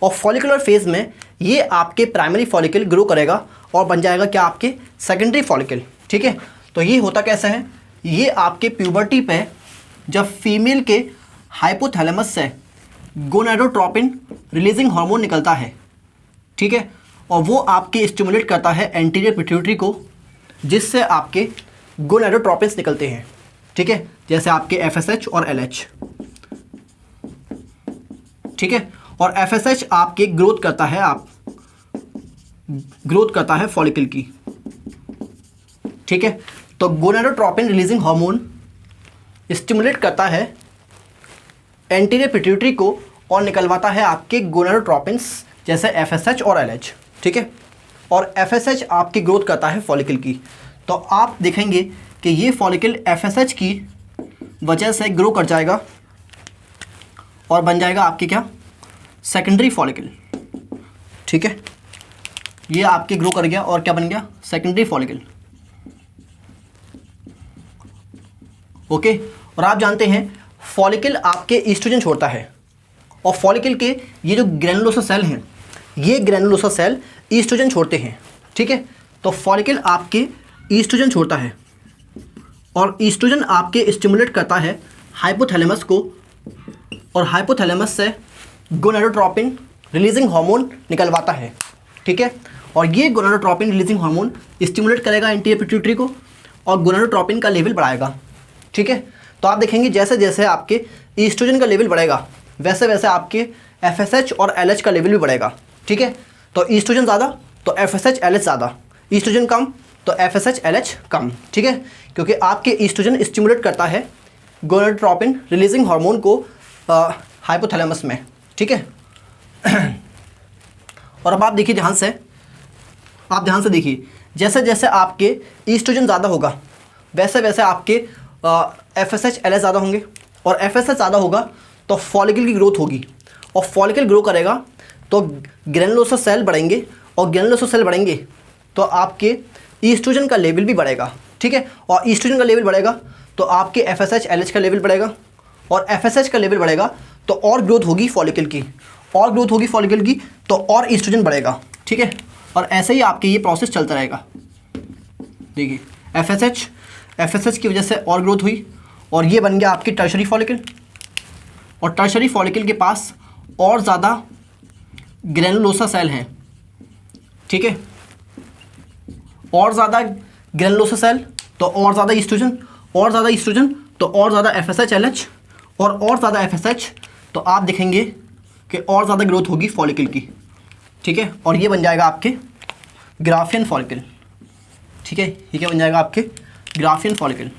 और फॉलिकुलर फेज में ये आपके प्राइमरी फॉलिकल ग्रो करेगा और बन जाएगा क्या, आपके सेकेंडरी फॉलिकल, ठीक है। तो ये होता कैसा है, ये आपके प्यूबर्टी पे जब फीमेल के हाइपोथैलेमस से गोनाडोट्रोपिन रिलीजिंग हार्मोन निकलता है, ठीक है, और वो आपके स्टिमुलेट करता है एंटीरियर पिट्यूटरी को, जिससे आपके गोनाडोट्रोपिन्स निकलते हैं, ठीक है, जैसे आपके FSH और LH, ठीक है। और FSH आपके ग्रोथ करता है फॉलिकल की, ठीक है। तो गोनाडोट्रोपिन रिलीजिंग हार्मोन स्टिमुलेट करता है एंटीरियर पिट्यूटरी को और निकलवाता है आपके गोनाडोट्रोपिन्स जैसे FSH और LH, ठीक है। और FSH आपकी ग्रोथ करता है फॉलिकल की। तो आप देखेंगे कि ये फॉलिकल FSH की वजह से ग्रो कर जाएगा और बन जाएगा आपके क्या, सेकेंडरी फॉलिकल, ठीक है। ये आपके ग्रो कर गया और क्या बन गया, सेकेंडरी फॉलिकल, ओके। और आप जानते हैं फॉलिकल आपके ईस्ट्रोजन छोड़ता है और फॉलिकल के ये जो ग्रैनुलोसा सेल हैं, ये ग्रैनुलोसा सेल ईस्ट्रोजन छोड़ते हैं, ठीक है। तो फॉलिकल आपके ईस्ट्रोजन छोड़ता है और ईस्ट्रोजन आपके स्टिमुलेट करता है हाइपोथैलेमस को और हाइपोथैलेमस से गोनाडोट्रोपिन रिलीजिंग हार्मोन निकलवाता है, ठीक है। और ये गोनाडोट्रोपिन रिलीजिंग हार्मोन स्टिमुलेट करेगा एंटीरियर पिट्यूटरी को और गोनाडोट्रोपिन का लेवल बढ़ाएगा, ठीक है। तो आप देखेंगे जैसे जैसे आपके ईस्ट्रोजन का लेवल बढ़ेगा वैसे वैसे आपके FSH और LH का लेवल भी बढ़ेगा, ठीक है। तो ईस्ट्रोजन ज़्यादा तो FSH LH ज़्यादा, ईस्ट्रोजन कम तो FSH LH कम, ठीक है। क्योंकि आपके ईस्ट्रोजन स्टिमुलेट करता है गोनाडोट्रोपिन रिलीजिंग हार्मोन को हाइपोथैलेमस में, ठीक है। और अब आप देखिए ध्यान से देखिए, जैसे जैसे आपके ईस्ट्रोजन ज़्यादा होगा वैसे वैसे आपके FSH LH ज़्यादा होंगे और FSH ज़्यादा होगा तो फॉलिकल की ग्रोथ होगी और फॉलिकल ग्रो करेगा तो ग्रैनुलोसा सेल बढ़ेंगे और ग्रैनुलोसा सेल बढ़ेंगे तो आपके ईस्ट्रोजन का लेवल भी बढ़ेगा, ठीक है। और ईस्ट्रोजन का लेवल बढ़ेगा तो आपके FSH LH का लेवल बढ़ेगा और FSH का लेवल बढ़ेगा तो और ग्रोथ होगी फॉलिकल की, और ग्रोथ होगी फॉलिकल की तो और ईस्ट्रोजन बढ़ेगा, ठीक है। और ऐसे ही आपके ये प्रोसेस चलता रहेगा। देखिए FSH की वजह से और ग्रोथ हुई और ये बन गया आपकी टर्शरी फॉलिकल और टर्शरी फॉलिकल के पास और ज़्यादा ग्रैनुलोसा सेल हैं, ठीक है। और ज़्यादा ग्रैनुलोसा सेल तो और ज़्यादा ईस्ट्रोजन, और ज़्यादा ईस्ट्रोजन तो और ज़्यादा FSH LH और ज़्यादा FSH तो आप देखेंगे कि और ज़्यादा ग्रोथ होगी फॉलिकल की, ठीक है। और ये बन जाएगा आपके ग्राफियन फॉलिकल, ठीक है। ये क्या बन जाएगा आपके ग्राफियन फॉलिकल।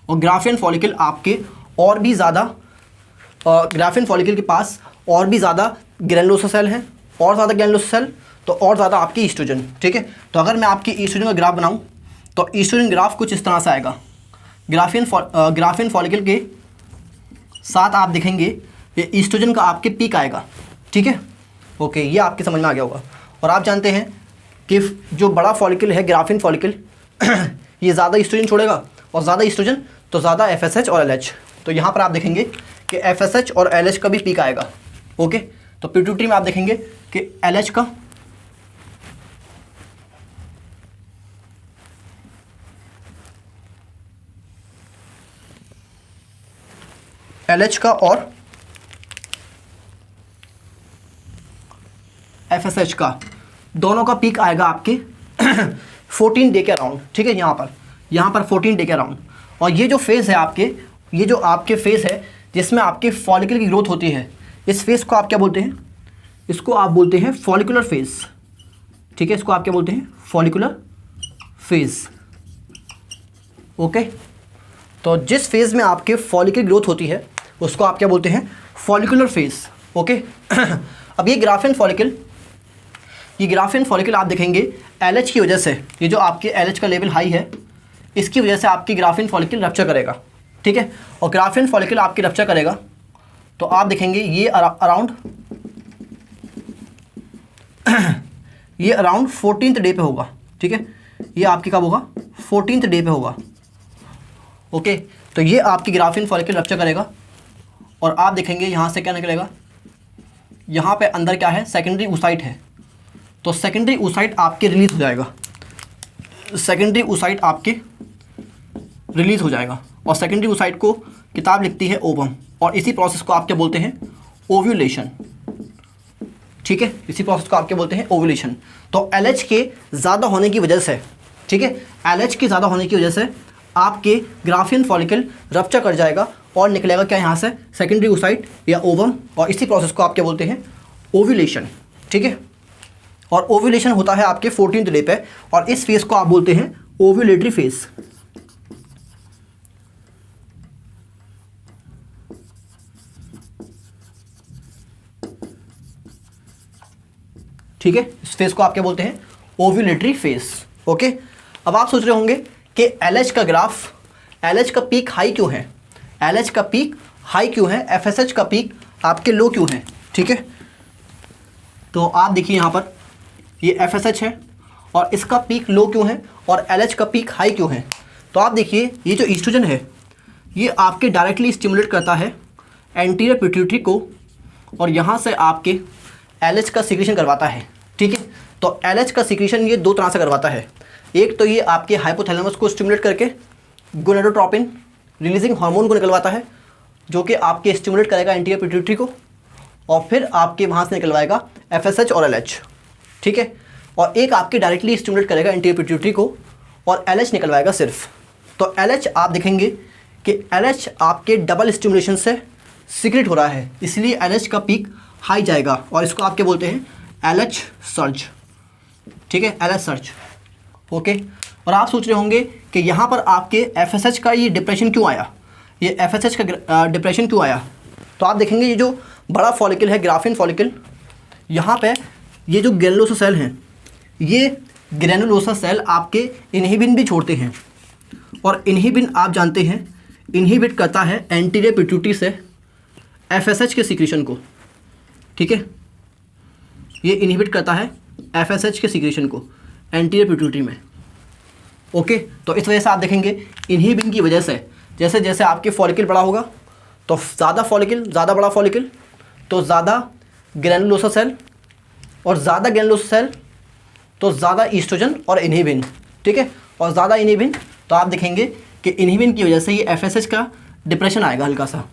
और ग्राफियन फॉलिकल आपके और भी ज़्यादा, ग्राफियन फॉलिकल के पास और भी ज़्यादा ग्रैनुलोसा सेल हैं, और ज़्यादा ग्रैनुलोसा सेल तो और ज़्यादा आपकी ईस्ट्रोजन, ठीक है। तो अगर मैं आपकी ईस्ट्रोजन का ग्राफ बनाऊं तो ईस्ट्रोजन ग्राफ कुछ इस तरह से आएगा। ग्राफियन फॉलिकल के साथ आप देखेंगे ये ईस्ट्रोजन का आपके पीक आएगा, ठीक है। ओके, ये आपके समझ में आ गया होगा। और आप जानते हैं कि जो बड़ा फॉलिकल है ग्राफियन फॉलिकल ये ज़्यादा ईस्ट्रोजन छोड़ेगा और ज़्यादा ईस्ट्रोजन तो ज़्यादा FSH और LH। तो यहाँ पर आप देखेंगे कि FSH और LH का भी पीक आएगा, ओके। तो पिट्यूटरी में आप देखेंगे कि LH का और FSH का दोनों का पीक आएगा आपके 14 डे के अराउंड, ठीक है, यहाँ पर 14 डे के अराउंड। और ये जो फेज़ है आपके, ये जो आपके फेज़ है जिसमें आपके फॉलिकल की ग्रोथ होती है, इस फेज़ को आप क्या बोलते हैं? इसको आप बोलते हैं फॉलिकुलर फेज़, ठीक है, इसको आप क्या बोलते हैं? Follicular phase. ओके, तो जिस फेज़ में आपके फॉलिकल ग्रोथ होती है उसको आप क्या बोलते हैं? Follicular phase. ओके अब ये ग्राफियन फॉलिकल आप देखेंगे LH की वजह से, ये जो आपके LH का लेवल हाई है इसकी वजह से आपकी ग्राफियन फॉलिकल रप्चर करेगा, ठीक है। और ग्राफियन फॉलिकल आपकी रप्चर करेगा तो आप देखेंगे ये अराउंड ये अराउंड 14th डे पे होगा, ठीक है, ये आपकी कब होगा? 14th डे पे होगा। ओके, तो ये आपकी ग्राफियन फॉलिकल रप्चर करेगा और आप देखेंगे यहाँ से क्या निकलेगा? यहाँ पे अंदर क्या है? सेकेंडरी oocyte है, तो सेकेंडरी oocyte आपके रिलीज हो जाएगा, सेकेंडरी oocyte आपके रिलीज हो जाएगा। और सेकेंडरी oocyte को किताब लिखती है ओवम, और इसी प्रोसेस को आप क्या बोलते हैं? ओव्यूलेशन, ठीक है, इसी प्रोसेस को आप क्या बोलते हैं? ओव्यूलेशन। तो LH के ज़्यादा होने की वजह से, ठीक है, LH के ज़्यादा होने की वजह से आपके ग्राफियन फॉलिकल रप्चर कर जाएगा और निकलेगा क्या यहाँ से? सेकेंडरी oocyte या ओवम, और इसी प्रोसेस को आप क्या बोलते हैं? ओव्यूलेशन, ठीक है। और ओव्यूलेशन होता है आपके 14th डे पे, और इस फेज़ को आप बोलते हैं ओव्यूलेटरी फेज़। ठीक है, इस फेज़ को आप क्या बोलते हैं? Ovulatory phase. ओके, अब आप सोच रहे होंगे कि LH का ग्राफ, LH का पीक हाई क्यों है? LH का पीक हाई क्यों है? FSH का पीक आपके लो क्यों है? ठीक है, तो आप देखिए यहाँ पर ये FSH है और इसका पीक लो क्यों है और LH का पीक हाई क्यों है? तो आप देखिए ये जो ईस्ट्रोजन है ये आपके डायरेक्टली स्टिमुलेट करता है एंटीरियर पिट्यूटरी को, और यहाँ से आपके LH का सिक्रीशन करवाता है, ठीक है। तो LH का सिक्रीशन ये दो तरह से करवाता है। एक तो ये आपके हाइपोथैलेमस को स्टिमुलेट करके गोनाडोट्रोपिन रिलीजिंग हार्मोन को निकलवाता है, जो कि आपके स्टिमुलेट करेगा एंटीरियर पिट्यूटरी को, और फिर आपके वहाँ से निकलवाएगा FSH और LH, ठीक है। और एक आपके डायरेक्टली स्टिमुलेट करेगा एंटीरियर पिट्यूटरी को और LH निकलवाएगा सिर्फ। तो LH आप देखेंगे कि LH आपके डबल स्टिमुलेशन से सीक्रेट हो रहा है, इसलिए LH का पीक हाई जाएगा, और इसको आप क्या बोलते हैं? LH सर्ज, ठीक है, LH सर्ज। ओके, और आप सोच रहे होंगे कि यहाँ पर आपके FSH का ये डिप्रेशन क्यों आया, ये FSH का डिप्रेशन क्यों आया? तो आप देखेंगे ये जो बड़ा फॉलिकल है ग्राफियन फॉलिकल, यहाँ पे ये जो ग्रेनुलोसा सेल हैं, ये ग्रेनुलोसा सेल आपके इनहिबिन भी छोड़ते हैं, और इनहिबिन आप जानते हैं इनहिबिट करता है एंटीरियर पिट्यूटरी से FSH के सिक्रीशन को, ठीक है, ये इनहिबिट करता है FSH के सिक्रीशन को एंटीरियर पिट्यूटरी में। ओके, तो इस वजह से आप देखेंगे इनहिबिन की वजह से जैसे जैसे आपके फॉलिकल बड़ा होगा तो ज़्यादा फॉलिकल, ज़्यादा बड़ा फॉलिकल तो ज़्यादा ग्रेनुलोसा सेल, और ज़्यादा ग्रेनुलोसा सेल तो ज़्यादा ईस्ट्रोजन और इनहिबिन, ठीक है, और ज़्यादा इनहिबिन तो आप देखेंगे कि इनहिबिन की वजह से ये FSH का डिप्रेशन आएगा हल्का सा।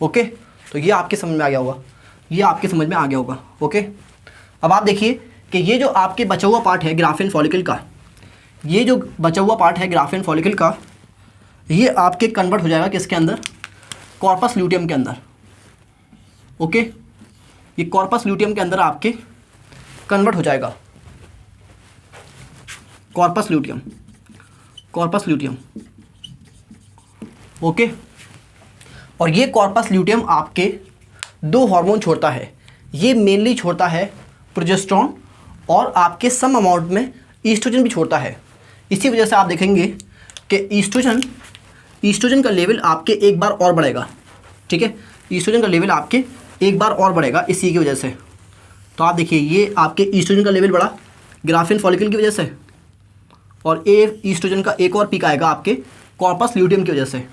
ओके, तो ये आपके समझ में आ गया होगा, ये आपके समझ में आ गया होगा। ओके, अब आप देखिए कि ये जो आपके बचा हुआ पार्ट है ग्राफियन फॉलिकल का, ये जो बचा हुआ पार्ट है ग्राफियन फॉलिकल का, ये आपके कन्वर्ट हो जाएगा किसके अंदर? कॉर्पस ल्यूटियम के अंदर। ओके, ये कॉर्पस ल्यूटियम के अंदर आपके कन्वर्ट हो जाएगा, corpus luteum, corpus luteum. Okay, और ये कॉर्पस ल्यूटियम आपके दो हार्मोन छोड़ता है, ये मेनली छोड़ता है प्रोजेस्टेरोन और आपके सम अमाउंट में ईस्ट्रोजन भी छोड़ता है। इसी वजह से आप देखेंगे कि ईस्ट्रोजन का लेवल आपके एक बार और बढ़ेगा, ठीक है, ईस्ट्रोजन का लेवल आपके एक बार और बढ़ेगा इसी की वजह से। तो आप देखिए ये आपके ईस्ट्रोजन का लेवल बढ़ा ग्राफियन फॉलिकल की वजह से, और ये ईस्ट्रोजन का एक और पीक आएगा आपके कॉर्पस ल्यूटियम की वजह से,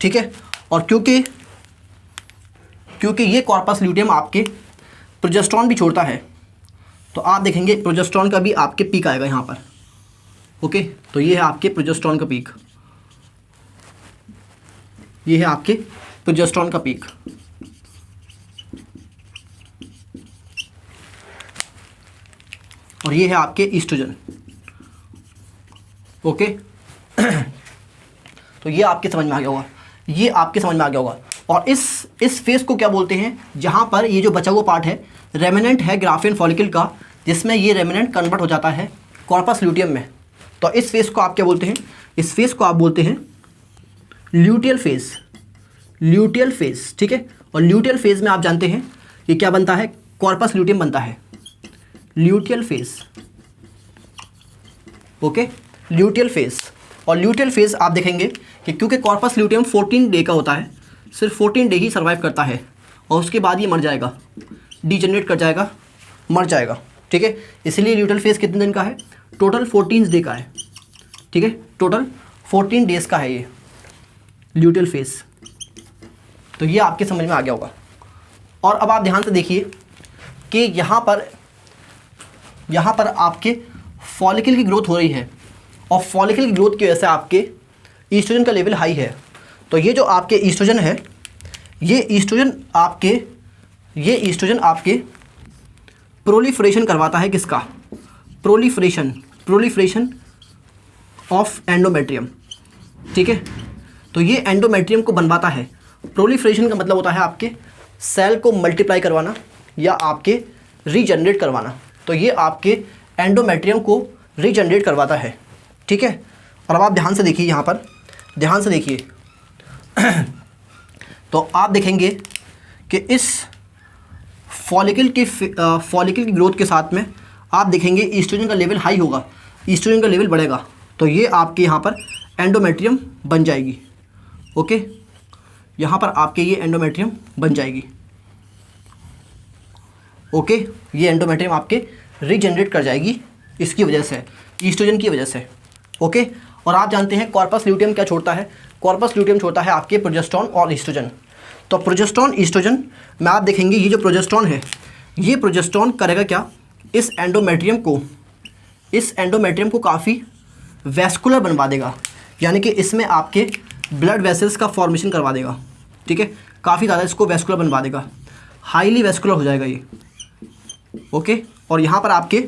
ठीक है। और क्योंकि ये कॉर्पस ल्यूटियम आपके प्रोजेस्टेरोन भी छोड़ता है, तो आप देखेंगे प्रोजेस्टेरोन का भी आपके पीक आएगा यहाँ पर। ओके, तो ये है आपके प्रोजेस्टेरोन का पीक, ये है आपके प्रोजेस्टेरोन का पीक। और ये है आपके ईस्ट्रोजन। ओके। तो ये आपके समझ में आ गया होगा, ये आपके समझ में आ गया होगा। और इस फेज को क्या बोलते हैं, जहाँ पर ये जो बचा हुआ पार्ट है रेमिनेंट है ग्राफियन फॉलिकल का, जिसमें ये रेमिनेंट कन्वर्ट हो जाता है कॉर्पस ल्यूटियम में। तो इस फेज को आप क्या बोलते हैं, इस फेज को आप बोलते हैं ल्यूटियल फेज, ल्यूटियल फेज, ठीक है। और ल्यूटियल फेज में आप जानते हैं ये क्या बनता है, कॉर्पस ल्यूटियम बनता है, luteal phase, okay, luteal phase. और ल्यूटियल फेज आप देखेंगे कि क्योंकि कॉर्पस ल्यूटियम 14 डे का होता है, सिर्फ 14 डे ही सर्वाइव करता है और उसके बाद ये मर जाएगा, डीजनरेट कर जाएगा, मर जाएगा, ठीक है। इसलिए ल्यूटियल फेज कितने दिन का है, टोटल 14 डे का है, ठीक है, टोटल 14 डेज का है ये ल्यूटियल फेज। तो ये आपके समझ में आ गया होगा। और अब आप ध्यान से देखिए कि यहाँ पर आपके फॉलिकल की ग्रोथ हो रही है और फॉलिकल की ग्रोथ की वजह से आपके ईस्ट्रोजन का लेवल हाई है। तो ये जो आपके ईस्ट्रोजन है, ये ईस्ट्रोजन आपके प्रोलिफरेशन करवाता है, किसका, प्रोलिफरेशन ऑफ एंडोमेट्रियम, ठीक है। तो ये एंडोमेट्रियम को बनवाता है। प्रोलिफरेशन का मतलब होता है आपके सेल को मल्टीप्लाई करवाना या आपके रीजनरेट करवाना। तो ये आपके एंडोमेट्रियम को रीजनरेट करवाता है, ठीक है। और अब आप ध्यान से देखिए, यहाँ पर ध्यान से देखिए तो आप देखेंगे कि इस फॉलिकल की ग्रोथ के साथ में आप देखेंगे ईस्ट्रोजन का लेवल हाई होगा, ईस्ट्रोजन का लेवल बढ़ेगा। तो ये आपके यहाँ पर एंडोमेट्रियम बन जाएगी, ओके, यहाँ पर आपके ये एंडोमेट्रियम बन जाएगी, ओके। ये एंडोमेट्रियम आपके रीजनरेट कर जाएगी इसकी वजह से, ईस्ट्रोजन की वजह से, ओके। और आप जानते हैं कॉर्पस ल्यूटियम क्या छोड़ता है, कॉर्पस ल्यूटियम छोड़ता है आपके प्रोजेस्टेरोन और ईस्ट्रोजन। तो प्रोजेस्टेरोन ईस्ट्रोजन में आप देखेंगे ये जो प्रोजेस्टेरोन है, ये प्रोजेस्टेरोन करेगा क्या, इस एंडोमेट्रियम को काफ़ी वैस्कुलर बनवा देगा, यानी कि इसमें आपके ब्लड वेसल्स का फॉर्मेशन करवा देगा, ठीक है, काफ़ी ज़्यादा इसको वैस्कुलर बनवा देगा, हाईली वैस्कुलर हो जाएगा ये, ओके। और यहाँ पर आपके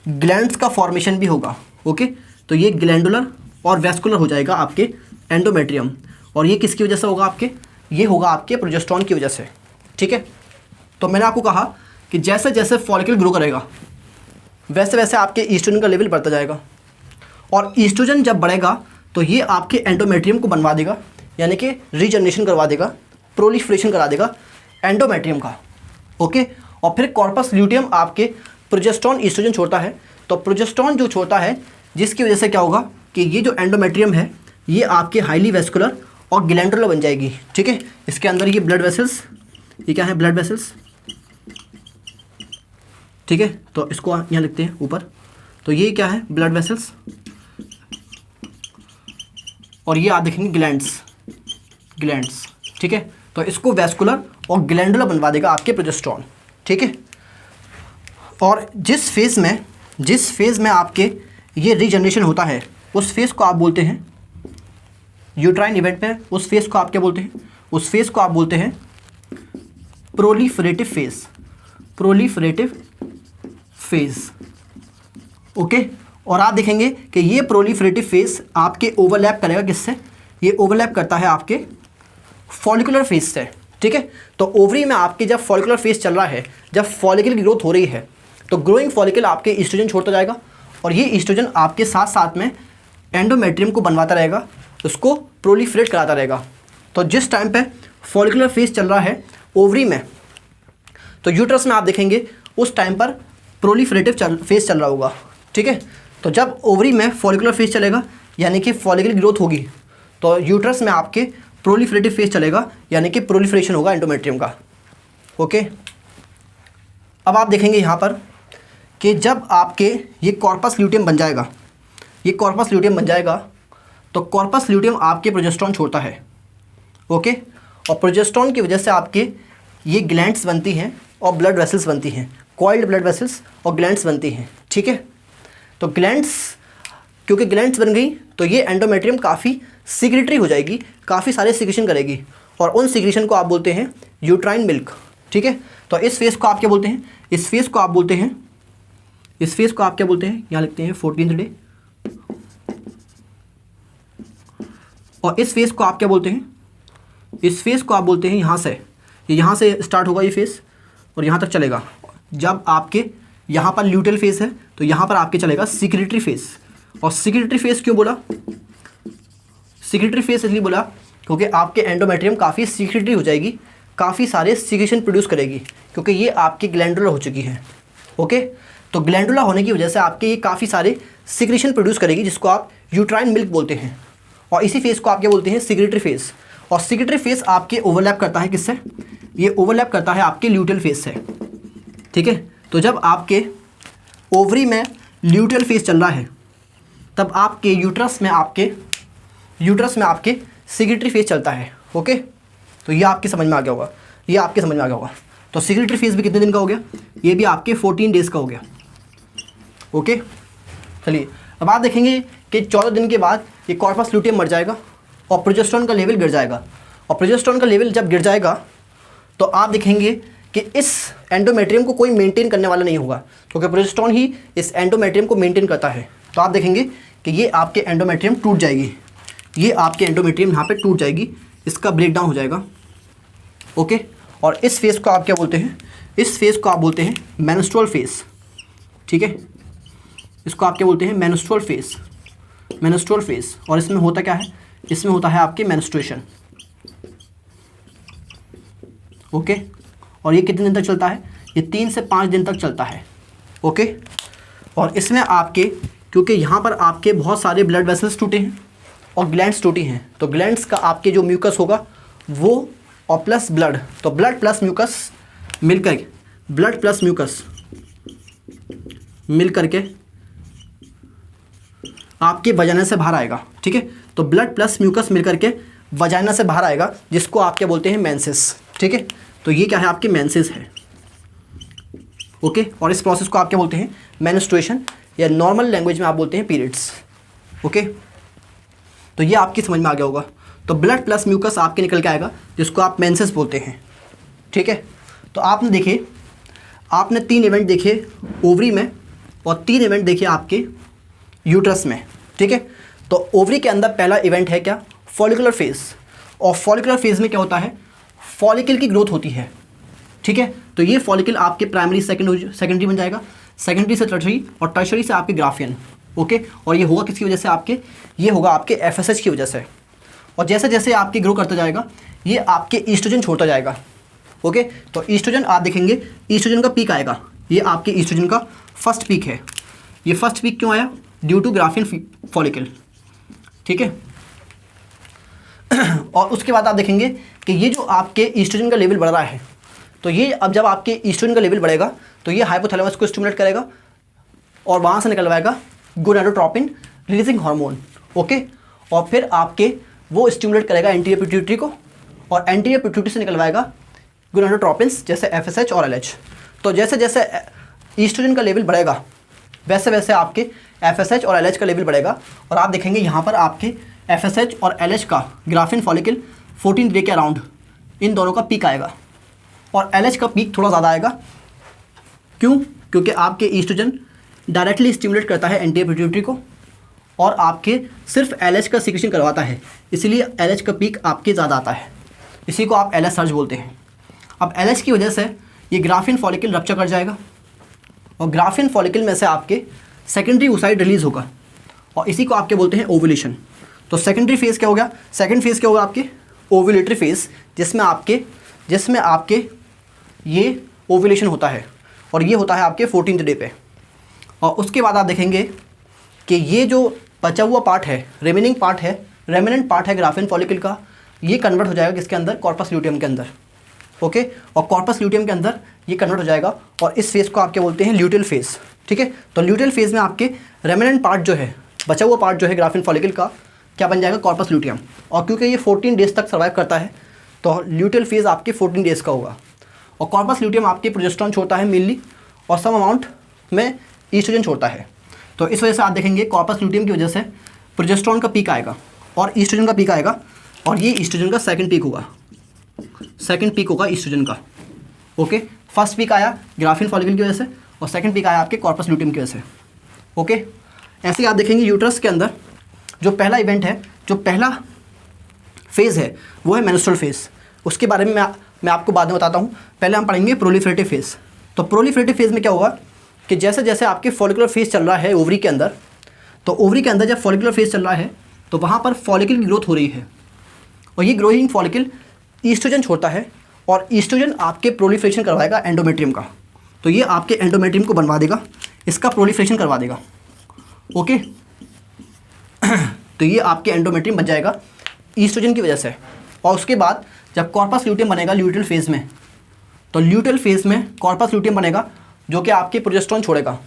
ग्लैंड्स का फॉर्मेशन भी होगा, ओके। तो ये ग्लैंडुलर और वैस्कुलर हो जाएगा आपके एंडोमेट्रियम। और ये किसकी वजह से होगा आपके, ये होगा आपके प्रोजेस्टेरोन की वजह से, ठीक है। तो मैंने आपको कहा कि जैसे जैसे फॉलिकल ग्रो करेगा वैसे वैसे आपके ईस्ट्रोजन का लेवल बढ़ता जाएगा, और ईस्ट्रोजन जब बढ़ेगा तो ये आपके एंडोमेट्रियम को बनवा देगा, यानी कि रीजनरेशन करवा देगा, प्रोलिफरेशन करा देगा एंडोमेट्रियम का, ओके। और फिर कॉर्पस ल्यूटियम आपके प्रोजेस्टेरोन ईस्ट्रोजन छोड़ता है। तो प्रोजेस्टेरोन जो छोड़ता है, जिसकी वजह से क्या होगा कि ये जो एंडोमेट्रियम है ये आपके हाईली वैस्कुलर और ग्लैंडुलर बन जाएगी, ठीक है। इसके अंदर ये ब्लड वेसल्स, ये क्या है, ब्लड वेसल्स, ठीक है। तो इसको यहाँ लिखते हैं ऊपर। तो ये क्या है, ब्लड वेसल्स, और ये आप देखेंगे ग्लैंड्स, ठीक है। तो इसको वैस्कुलर और ग्लैंडुलर बनवा देगा आपके प्रोजेस्टेरोन, ठीक है। और जिस फेज़ में आपके ये रीजनरेशन होता है उस फेज़ को आप बोलते हैं, यूट्राइन इवेंट में उस फेज़ को आप क्या बोलते हैं, उस फेज़ को आप बोलते हैं प्रोलिफरेटिव फेज़, ओके। और आप देखेंगे कि ये प्रोलिफरेटिव फेज़ आपके ओवरलैप करेगा किससे, ये ओवरलैप करता है आपके फॉलिकुलर फेज से, ठीक है। तो ओवरी में आपके जब फॉलिकुलर फेज चल रहा है, जब फॉलिकल की ग्रोथ हो रही है, तो ग्रोइंग फॉलिकल आपके ईस्ट्रोजन छोड़ता जाएगा, और ये ईस्ट्रोजन आपके साथ साथ में एंडोमेट्रियम को बनवाता रहेगा, उसको प्रोलिफरेट कराता रहेगा। तो जिस टाइम पे फॉलिकुलर फेज चल रहा है ओवरी में, तो यूट्रस में आप देखेंगे उस टाइम पर प्रोलिफरेटिव फेज चल रहा होगा, ठीक है। तो जब ओवरी में फॉलिकुलर फेज चलेगा यानी कि फॉलिकल ग्रोथ होगी, तो यूट्रस में आपके प्रोलिफरेटिव फेज चलेगा, यानी कि प्रोलिफरेशन होगा एंडोमेट्रियम का, ओके। अब आप देखेंगे यहाँ पर कि जब आपके ये कॉर्पस ल्यूटियम बन जाएगा, तो कॉर्पस ल्यूटियम आपके प्रोजेस्टेरोन छोड़ता है, ओके। और प्रोजेस्टेरोन की वजह से आपके ये ग्लैंड्स बनती हैं और ब्लड वेसल्स बनती हैं, कॉइल्ड ब्लड वेसल्स और ग्लैंड्स बनती हैं, ठीक है। तो क्योंकि ग्लैंड्स बन गई तो ये एंडोमेट्रियम काफ़ी सीक्रेटरी हो जाएगी, काफ़ी सारे सीक्रेशन करेगी, और उन सीक्रेशन को आप बोलते हैं यूट्राइन मिल्क, ठीक है। तो इस फेज़ को आप क्या बोलते हैं, इस फेज़ को आप क्या बोलते हैं, यहाँ लिखते हैं 14th डे, और इस फेज़ को आप क्या बोलते हैं, इस फेज़ को आप बोलते हैं यहाँ से स्टार्ट होगा ये फेज़ और यहाँ तक चलेगा। जब आपके यहाँ पर ल्यूटेल फेज़ है तो यहाँ पर आपके चलेगा सिक्रेटरी फेज़। और सिक्रेटरी फेज़ क्यों बोला, सिक्रेटरी फेज़ इसलिए बोला क्योंकि आपके एंडोमेट्रियम काफ़ी सिक्रेटरी हो जाएगी, काफ़ी सारे सीक्रेशन प्रोड्यूस करेगी, क्योंकि ये आपकी ग्लैंडुला हो चुकी है। ओके, तो ग्लैंडुला होने की वजह से आपके ये काफ़ी सारे सीक्रेशन प्रोड्यूस करेगी, जिसको आप यूट्राइन मिल्क बोलते हैं। और इसी फेज़ को आप क्या बोलते हैं, सिक्रेटरी फेज़। और सिक्रेटरी फेज़ आपके ओवरलैप करता है किससे, ये ओवरलैप करता है आपके ल्यूटेल फेज़ से। ठीक है, तो जब आपके ओवरी में ल्यूटेल फेज़ चल रहा है तब आपके यूट्रस में आपके सिक्रेटरी फेज़ चलता है। ओके, तो ये आपके समझ में आ गया होगा, ये आपके समझ में आ गया होगा। तो सिक्रेटरी फेज़ भी कितने दिन का हो गया, ये भी आपके 14 डेज़ का हो गया। ओके, चलिए अब आप देखेंगे कि 14 दिन के बाद ये कॉर्पस ल्यूटियम मर जाएगा और प्रोजेस्टेरोन का लेवल गिर जाएगा। और प्रोजेस्टेरोन का लेवल जब गिर जाएगा तो आप देखेंगे कि इस एंडोमेट्रियम को कोई मेंटेन करने वाला नहीं होगा, क्योंकि प्रोजेस्टेरोन ही इस एंडोमेट्रियम को मेंटेन करता है। तो आप देखेंगे कि ये आपके एंडोमेट्रियम टूट जाएगी, ये आपके एंडोमेट्रियम यहाँ पे टूट जाएगी, इसका ब्रेक डाउन हो जाएगा। ओके, और इस फेज़ को आप क्या बोलते हैं, इस फेज़ को आप बोलते हैं मेंस्ट्रुअल फेज़। ठीक है, इसको आप क्या बोलते हैं, मेंस्ट्रुअल फेज़, मेंस्ट्रुअल फेज़। और इसमें होता क्या है, इसमें होता है आपकी मेंस्ट्रुएशन। ओके, और ये कितने दिन तक चलता है, ये 3 से 5 दिन तक चलता है। ओके, और इसमें आपके क्योंकि यहाँ पर आपके बहुत सारे ब्लड वेसल्स टूटे हैं और ग्लैंड्स टूटी हैं, तो ग्लैंड्स का आपके जो म्यूकस होगा वो और प्लस ब्लड, तो ब्लड प्लस म्यूकस मिलकर, ब्लड प्लस म्यूकस मिल करके आपके वजाइना से बाहर आएगा। ठीक है, तो ब्लड प्लस म्यूकस मिल करके वजाइना से बाहर आएगा, जिसको आप क्या बोलते हैं, मेंसेस। ठीक है, तो ये क्या है, आपके मेंसेस है। ओके, और इस प्रोसेस को आप क्या बोलते हैं, मेंस्ट्रुएशन, या नॉर्मल लैंग्वेज में आप बोलते हैं पीरियड्स। ओके, तो ये आपकी समझ में आ गया होगा। तो ब्लड प्लस म्यूकस आपके निकल के आएगा, जिसको आप मेंसेस बोलते हैं। ठीक है, तो आपने देखे, आपने 3 इवेंट देखे ओवरी में और 3 इवेंट देखे आपके यूट्रस में। ठीक है, तो ओवरी के अंदर पहला इवेंट है क्या, फॉलिकुलर फेज़। और फॉलिकुलर फेज़ में क्या होता है, फॉलिकल की ग्रोथ होती है। ठीक है, तो ये फॉलिकल आपके प्राइमरी सेकेंडरी बन जाएगा, सेकेंडरी से टर्शरी और टर्शरी से आपके ग्राफियन। ओके, और ये होगा किसकी वजह से, आपके ये होगा आपके FSH की वजह से। और जैसे जैसे आपकी ग्रो करता जाएगा ये आपके ईस्ट्रोजन छोड़ता जाएगा। ओके, तो ईस्ट्रोजन आप देखेंगे, ईस्ट्रोजन का पीक आएगा, ये आपके ईस्ट्रोजन का फर्स्ट पीक है। ये फर्स्ट पीक क्यों आया, ड्यू टू ग्राफियन फॉलिकल। ठीक है, और उसके बाद आप देखेंगे कि ये जो आपके ईस्ट्रोजन का लेवल बढ़ रहा है, तो ये अब जब आपके ईस्ट्रोजन का लेवल बढ़ेगा तो ये हाइपोथैलेमस को स्टिमुलेट करेगा और वहाँ से निकलवाएगा गोनाडोट्रोपिन रिलीजिंग हार्मोन। ओके, और फिर आपके वो स्टिमुलेट करेगा एंटीरियर पिट्यूटरी को, और एंटीरियर पिट्यूटरी से निकलवाएगा गोनाडोट्रोपिन्स जैसे FSH और LH। तो जैसे जैसे ईस्ट्रोजन का लेवल बढ़ेगा वैसे वैसे आपके FSH और LH का लेवल बढ़ेगा। और आप देखेंगे यहाँ पर आपके FSH और LH का ग्राफिन फॉलिकल 14 डे के अराउंड इन दोनों का पीक आएगा, और LH का पीक थोड़ा ज़्यादा आएगा। क्यों, क्योंकि आपके ईस्ट्रोजन डायरेक्टली स्टिमुलेट करता है एंटीरियर पिट्यूटरी को और आपके सिर्फ LH का सिक्रेशन करवाता है, इसीलिए LH का पीक आपके ज़्यादा आता है। इसी को आप LH सर्ज बोलते हैं। अब LH की वजह से ये ग्राफिन फॉलिकल रप्चर कर जाएगा और ग्राफिन फॉलिकल में से आपके सेकेंडरी ओसाइड रिलीज़ होगा, और इसी को आपके बोलते हैं ओव्यूलेशन। तो सेकेंडरी फेज़ क्या हो गया, सेकेंड फेज़ क्या होगा आपके, ओव्यूलेटरी फेज़, जिसमें आपके ये ओव्यूलेशन होता है, और ये होता है आपके 14th डे पे। और उसके बाद आप देखेंगे कि ये जो बचा हुआ पार्ट है, रेमिनेंट पार्ट है ग्राफिन फॉलिकल का, ये कन्वर्ट हो जाएगा किसके अंदर, कॉर्पस ल्यूटियम के अंदर। ओके, और कॉर्पस ल्यूटियम के अंदर ये कन्वर्ट हो जाएगा, और इस फेज़ को आप क्या बोलते हैं, ल्यूटेल फेज़। ठीक है, तो ल्यूटेल फेज़ में आपके रेमिनेंट पार्ट जो है, बचा हुआ पार्ट जो है ग्राफिन फॉलिकल का, क्या बन जाएगा, कॉर्पस ल्यूटियम। और क्योंकि ये 14 डेज़ तक सर्वाइव करता है तो ल्यूटेल फेज़ आपके 14 डेज़ का होगा। और कॉर्पस ल्यूटियम आपके प्रोजेस्टेरोन छोड़ता है मेनली, और सम अमाउंट में ईस्ट्रोजन छोड़ता है। तो इस वजह से आप देखेंगे कॉर्पस ल्यूटियम की वजह से प्रोजेस्टेरोन का पीक आएगा और ईस्ट्रोजन का पीक आएगा, और ये ईस्ट्रोजन का सेकंड पीक होगा ईस्ट्रोजन का। ओके, फर्स्ट पीक आया ग्राफिन फॉलिकल की वजह से, और सेकंड पीक आया आपके कॉर्पस ल्यूटियम की वजह से। ओके, ऐसे ही आप देखेंगे यूट्रस के अंदर जो पहला इवेंट है, जो पहला फेज़ है वो है मेंस्ट्रुअल फेज़। उसके बारे में मैं आपको बाद में बताता हूँ। पहले हम पढ़ेंगे प्रोलिफरेटिव फेज़। तो प्रोलिफरेटिव फेज़ में क्या होगा कि जैसे जैसे आपके फॉलिकुलर फेज़ चल रहा है ओवरी के अंदर, तो ओवरी के अंदर जब फॉलिकुलर फेज़ चल रहा है तो वहाँ पर फॉलिकल की ग्रोथ हो रही है, और ये ग्रोइंग फॉलिकल ईस्ट्रोजन छोड़ता है, और ईस्ट्रोजन आपके प्रोलिफरेशन करवाएगा एंडोमेट्रियम का। तो ये आपके एंडोमेट्रियम को बनवा देगा, इसका प्रोलिफरेशन करवा देगा। ओके तो ये आपके एंडोमेट्रियम बन जाएगा ईस्ट्रोजन की वजह से। और उसके बाद जब कॉर्पस ल्यूटियम बनेगा ल्यूटियल फेज़ में, तो ल्यूटियल फेज़ में कॉर्पस ल्यूटियम बनेगा जो कि आपके प्रोजेस्टेरोन छोड़ेगा।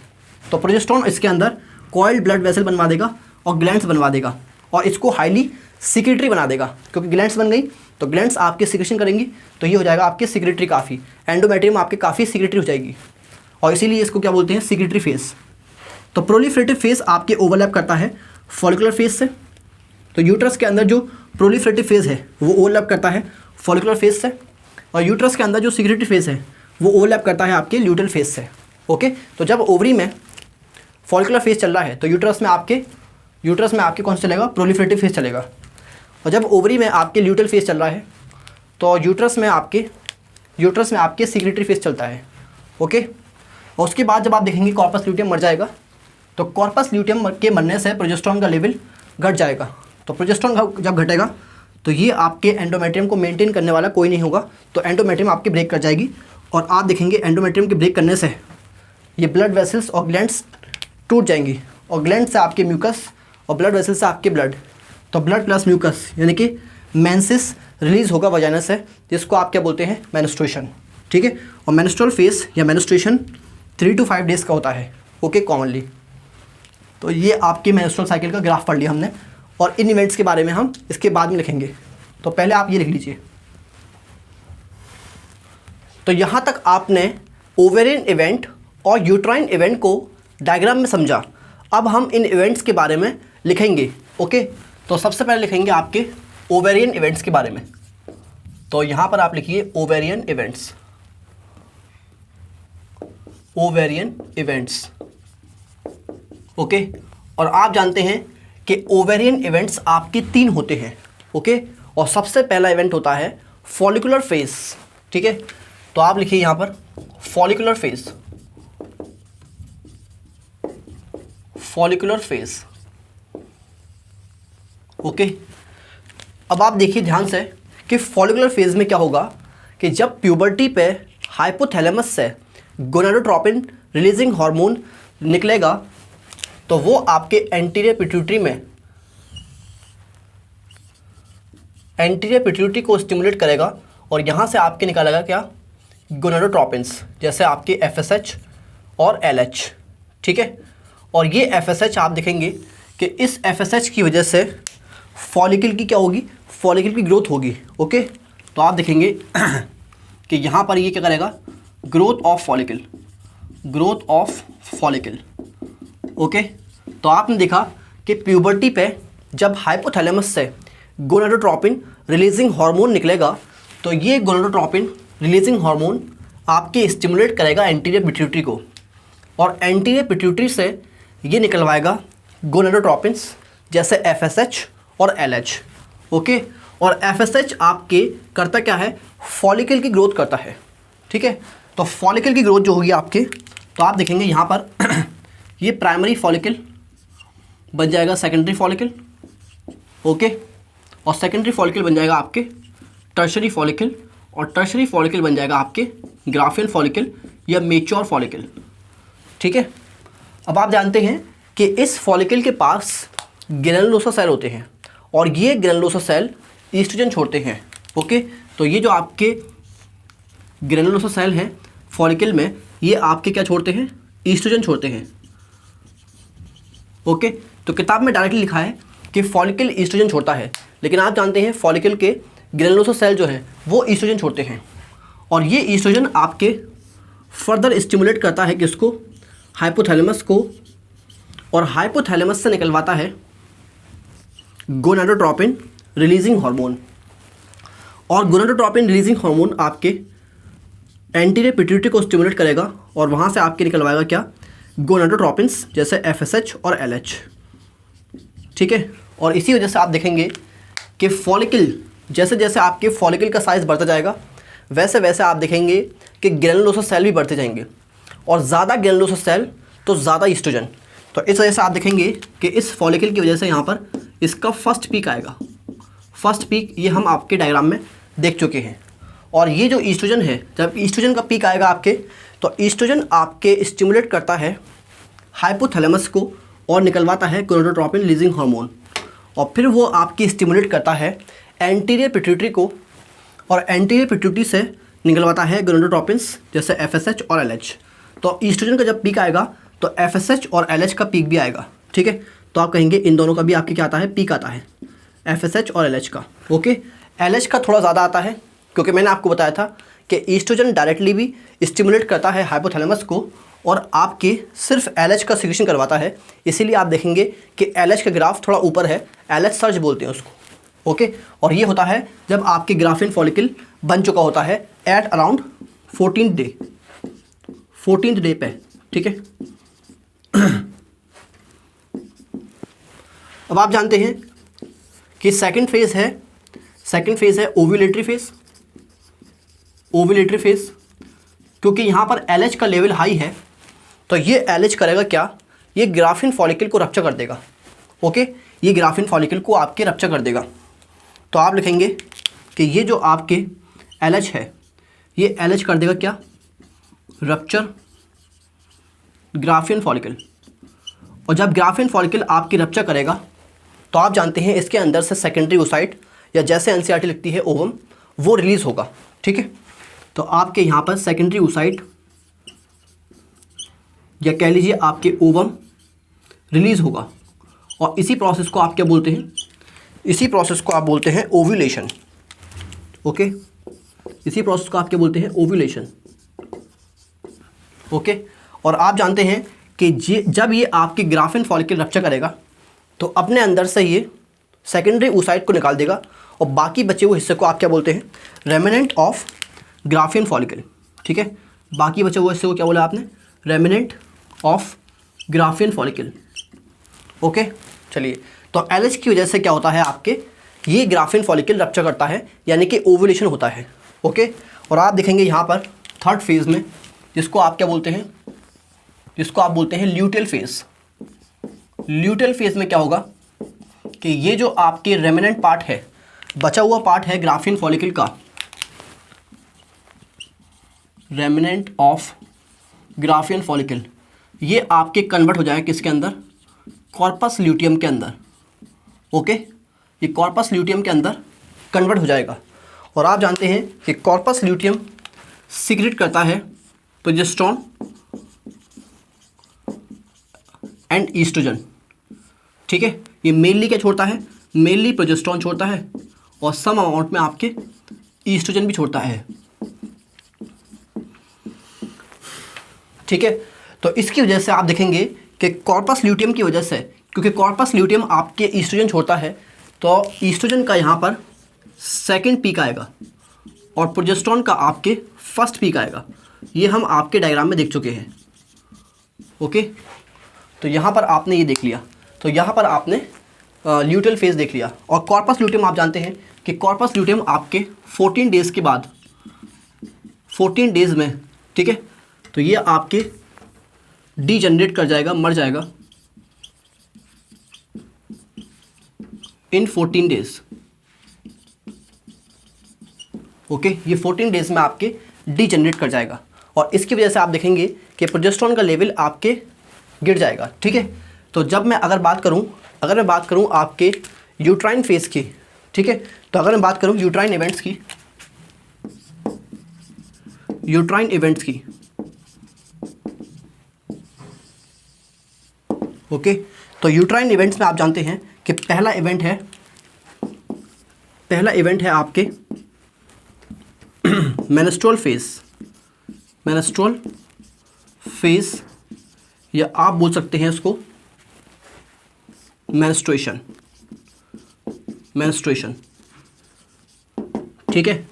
तो प्रोजेस्टेरोन इसके अंदर कॉइल्ड ब्लड वेसल बनवा देगा और ग्लैंड्स बनवा देगा, और इसको हाईली सिक्रेटरी बना देगा, क्योंकि ग्लैंड्स बन गई तो ग्लैंड्स आपके सिक्रेशन करेंगी, तो ये हो जाएगा आपके सिक्रेटरी काफ़ी, एंडोमेट्रियम आपके काफ़ी सिक्रेटरी हो जाएगी, और इसीलिए इसको क्या बोलते हैं सिक्रेटरी फेज़। तो प्रोलिफरेटिव फेज़ आपके ओवरलैप करता है फॉलिकुलर फेज़ से। तो यूट्रस के अंदर जो प्रोलिफरेटिव फेज़ है वो ओवरलैप करता है फॉलिकुलर फेज़ से, और यूट्रस के अंदर जो सिक्रेटरी फेज़ है वो ओवरलैप करता है आपके ल्यूटियल फेज़ से। ओके, तो जब ओवरी में फॉलिकुलर फेज़ चल रहा है तो यूट्रस में आपके कौन सा चलेगा, प्रोलिफरेटिव फेज़ चलेगा। और जब ओवरी में आपके ल्यूटियल फेज़ चल रहा है तो यूट्रस में आपके सिक्रेटरी फेज़ चलता है। ओके, और उसके बाद जब आप देखेंगे कॉर्पस ल्यूटियम मर जाएगा, तो कॉर्पस ल्यूटियम के मरने से प्रोजेस्टेरोन का लेवल घट जाएगा। तो प्रोजेस्टेरोन जब घटेगा तो ये आपके एंडोमेट्रियम को मेंटेन करने वाला कोई नहीं होगा, तो एंडोमेट्रियम आपकी ब्रेक कर जाएगी, और आप देखेंगे एंडोमेट्रियम के ब्रेक करने से ये ब्लड वेसल्स और ग्लैंड्स टूट जाएंगी, और ग्लैंड से आपके म्यूकस और ब्लड वेसल से आपके ब्लड, तो ब्लड प्लस म्यूकस यानी कि मेंसिस रिलीज़ होगा वजाइना से, जिसको आप क्या बोलते हैं मेंस्ट्रुएशन। ठीक है, और मेंस्ट्रुअल फेज़ या मेंस्ट्रुएशन 3 to 5 डेज़ का होता है। Okay, commonly. तो ये आपकी मेंस्ट्रुअल साइकिल का ग्राफ पढ़ लिया हमने, और इन इवेंट्स के बारे में हम इसके बाद में लिखेंगे। तो पहले आप ये लिख लीजिए। तो यहाँ तक आपने ओवेरियन इवेंट और यूट्राइन इवेंट को डायग्राम में समझा। अब हम इन इवेंट्स के बारे में लिखेंगे। ओके, तो सबसे पहले लिखेंगे आपके ओवेरियन इवेंट्स के बारे में। तो यहाँ पर आप लिखिए ओवेरियन इवेंट्स। ओके, और आप जानते हैं कि ओवेरियन इवेंट्स आपके 3 होते हैं। ओके, और सबसे पहला इवेंट होता है फॉलिकुलर फेज़। ठीक है, तो आप लिखिए यहाँ पर फॉलिकुलर फेज़। ओके, अब आप देखिए ध्यान से कि फॉलिकुलर फेज़ में क्या होगा कि जब प्यूबर्टी पे हाइपोथैलेमस से गोनाडोट्रोपिन रिलीजिंग हार्मोन निकलेगा तो वो आपके एंटीरियर पिट्यूटरी को स्टिमुलेट करेगा, और यहाँ से आपके निकालेगा क्या, गोनाडोट्रोपिन्स, जैसे आपके FSH और LH। ठीक है, और ये FSH आप देखेंगे कि इस FSH की वजह से फॉलिकल की क्या होगी, फॉलिकल की ग्रोथ होगी। ओके, तो आप देखेंगे कि यहाँ पर ये क्या करेगा, ग्रोथ ऑफ फॉलिकल। ओके, तो आपने देखा कि प्यूबर्टी पे जब हाइपोथैलेमस से गोनाडोट्रोपिन रिलीजिंग हार्मोन निकलेगा तो ये गोनाडोट्रोपिन रिलीजिंग हार्मोन आपके स्टिमुलेट करेगा एंटीरियर पिट्यूटरी को, और एंटीरियर पिट्यूटरी से ये निकलवाएगा गोनाडोट्रोपिन्स जैसे FSH और LH। ओके, और FSH आपके करता क्या है, फॉलिकल की ग्रोथ करता है। ठीक है, तो फॉलिकल की ग्रोथ जो होगी आपके, तो आप देखेंगे यहाँ पर ये प्राइमरी फॉलिकल बन जाएगा सेकेंडरी फॉलिकल। ओके, और सेकेंडरी फॉलिकल बन जाएगा आपके टर्शरी फॉलिकल, और टर्शरी फॉलिकल बन जाएगा आपके ग्राफियल फॉलिकल या मेच्योर फॉलिकल। ठीक है, अब आप जानते हैं कि इस फॉलिकल के पास ग्रेनुलोसा सेल होते हैं, और ये ग्रेनुलोसा सेल ईस्ट्रोजन छोड़ते हैं। ओके, तो ये जो आपके ग्रेनुलोसा सेल हैं फॉलिकल में, ये आपके क्या छोड़ते हैं, ईस्ट्रोजन छोड़ते हैं। ओके, तो किताब में डायरेक्टली लिखा है कि फॉलिकल ईस्ट्रोजन छोड़ता है, लेकिन आप जानते हैं फॉलिकल के ग्रेनुलोसा सेल जो है वो ईस्ट्रोजन छोड़ते हैं, और ये ईस्ट्रोजन आपके फर्दर स्टिमुलेट करता है किसको, हाइपोथैलेमस को, और हाइपोथैलेमस से निकलवाता है गोनाडोट्रोपिन रिलीजिंग हार्मोन, और गोनाडोट्रोपिन रिलीजिंग हार्मोन आपके एंटीरियर पिट्यूटरी को स्टिमुलेट करेगा, और वहाँ से आपके निकलवाएगा क्या, गोनाडोट्रोपिन्स जैसे FSH और LH। ठीक है, और इसी वजह से आप देखेंगे कि फॉलिकल जैसे जैसे आपके फॉलिकल का साइज़ बढ़ता जाएगा वैसे वैसे आप देखेंगे कि ग्रैनुलोसा सेल भी बढ़ते जाएंगे, और ज़्यादा ग्रैनुलोसा सेल तो ज़्यादा ईस्ट्रोजन। तो इस वजह से आप देखेंगे कि इस फॉलिकल की वजह से यहाँ पर इसका फर्स्ट पीक आएगा। फर्स्ट पीक ये हम आपके डायग्राम में देख चुके हैं। और ये जो ईस्ट्रोजन है, जब ईस्ट्रोजन का पीक आएगा आपके, तो ईस्ट्रोजन आपके स्टिमुलेट करता है हाइपोथैलेमस को और निकलवाता है गोनाडोट्रोपिन रिलीजिंग हार्मोन, और फिर वो आपकी स्टिमुलेट करता है एंटीरियर पिट्यूटरी को, और एंटीरियर पिट्यूटरी से निकलवाता है गोनाडोट्रोपिन्स जैसे FSH और LH। तो ईस्ट्रोजन का जब पीक आएगा तो FSH और LH का पीक भी आएगा, ठीक है। तो आप कहेंगे इन दोनों का भी आपके क्या आता है, पीक आता है, FSH और LH का। ओके, LH का थोड़ा ज़्यादा आता है क्योंकि मैंने आपको बताया था कि ईस्ट्रोजन डायरेक्टली भी स्टिमुलेट करता है हाइपोथैलेमस को और आपके सिर्फ LH का सिक्रेशन करवाता है। इसीलिए आप देखेंगे कि LH का ग्राफ थोड़ा ऊपर है, LH सर्ज बोलते हैं उसको। ओके, और ये होता है जब आपके ग्राफिन फॉलिकल बन चुका होता है एट अराउंड 14th डे पे, ठीक है। अब आप जानते हैं कि सेकंड फेज है ओव्यूलेटरी फेज। ओव्यूलेटरी फेज क्योंकि यहाँ पर LH का लेवल हाई है तो ये LH करेगा क्या, ये ग्राफिन फॉलिकल को रप्चर कर देगा। ओके, ये ग्राफिन फॉलिकल को आपके रप्चर कर देगा। तो आप लिखेंगे कि ये जो आपके LH है ये LH कर देगा क्या, रप्चर ग्राफिन फॉलिकल। और जब ग्राफिन फॉलिकल आपकी रप्चर करेगा तो आप जानते हैं इसके अंदर से सेकेंडरी ओसाइट या जैसे NCERT लिखती है ओवम, वो रिलीज़ होगा, ठीक है। तो आपके यहाँ पर सेकेंडरी ओसाइट या कह लीजिए आपके ओवम रिलीज़ होगा, और इसी प्रोसेस को आप क्या बोलते हैं, इसी प्रोसेस को आप बोलते हैं ओव्यूलेशन। ओके, इसी प्रोसेस को आप क्या बोलते हैं, ओव्यूलेशन। ओके, और आप जानते हैं कि जब ये आपके ग्राफिन फॉलिकल रप्चर करेगा तो अपने अंदर से ये सेकेंडरी oocyte को निकाल देगा, और बाकी बचे हुए हिस्से को आप क्या बोलते हैं, रेमिनेंट ऑफ ग्राफिन फॉलिकल, ठीक है। बाकी बचे हुए हिस्से को क्या बोला आपने, remnant of graphene follicle. Okay, चलिए, तो LH की वजह से क्या होता है आपके, ये ग्राफिन फॉलिकल रप्चर करता है यानी कि ओव्यूलेशन होता है। ओके, और आप देखेंगे यहाँ पर थर्ड फेज में जिसको आप क्या बोलते हैं, जिसको आप बोलते हैं ल्यूटियल फेज। ल्यूटियल फेज में क्या होगा कि ये जो आपके रेमिनेंट पार्ट है, बचा हुआ पार्ट है ग्राफिन फॉलिकल का, रेमिनेंट ऑफ ग्राफिन फॉलिकल, ये आपके कन्वर्ट हो जाएगा किसके अंदर, कॉर्पस ल्यूटियम के अंदर। ओके, ये कॉर्पस ल्यूटियम के अंदर कन्वर्ट हो जाएगा। और आप जानते हैं कि कॉर्पस ल्यूटियम सीक्रेट करता है प्रोजेस्टेरोन एंड ईस्ट्रोजन, ठीक है। ये मेनली क्या छोड़ता है, मेनली प्रोजेस्टेरोन छोड़ता है और सम अमाउंट में आपके ईस्ट्रोजन भी छोड़ता है, ठीक है। तो इसकी वजह से आप देखेंगे कि कॉर्पस ल्यूटियम की वजह से, क्योंकि कॉर्पस ल्यूटियम आपके ईस्ट्रोजन छोड़ता है, तो ईस्ट्रोजन का यहाँ पर सेकंड पीक आएगा और प्रोजेस्टेरोन का आपके फर्स्ट पीक आएगा। ये हम आपके डायग्राम में देख चुके हैं। ओके, तो यहाँ पर आपने ये देख लिया, तो यहाँ पर आपने ल्यूटियल फेज देख लिया। और कॉर्पस ल्यूटियम आप जानते हैं कि कॉर्पस ल्यूटियम आपके 14 डेज़ के बाद, 14 डेज़ में, ठीक है, तो ये आपके डीजनरेट कर जाएगा, मर जाएगा इन 14 डेज़। ओके, ये 14 डेज़ में आपके डीजनरेट कर जाएगा, और इसकी वजह से आप देखेंगे कि प्रोजेस्टेरोन का लेवल आपके गिर जाएगा, ठीक है। तो जब मैं अगर मैं बात करूं आपके यूट्राइन फेज की, ठीक है, तो अगर मैं बात करूं यूट्राइन इवेंट्स की, ओके, तो यूट्राइन इवेंट्स में आप जानते हैं कि पहला इवेंट है आपके मेंस्ट्रुअल फेज, या आप बोल सकते हैं इसको मेंस्ट्रुएशन, ठीक है।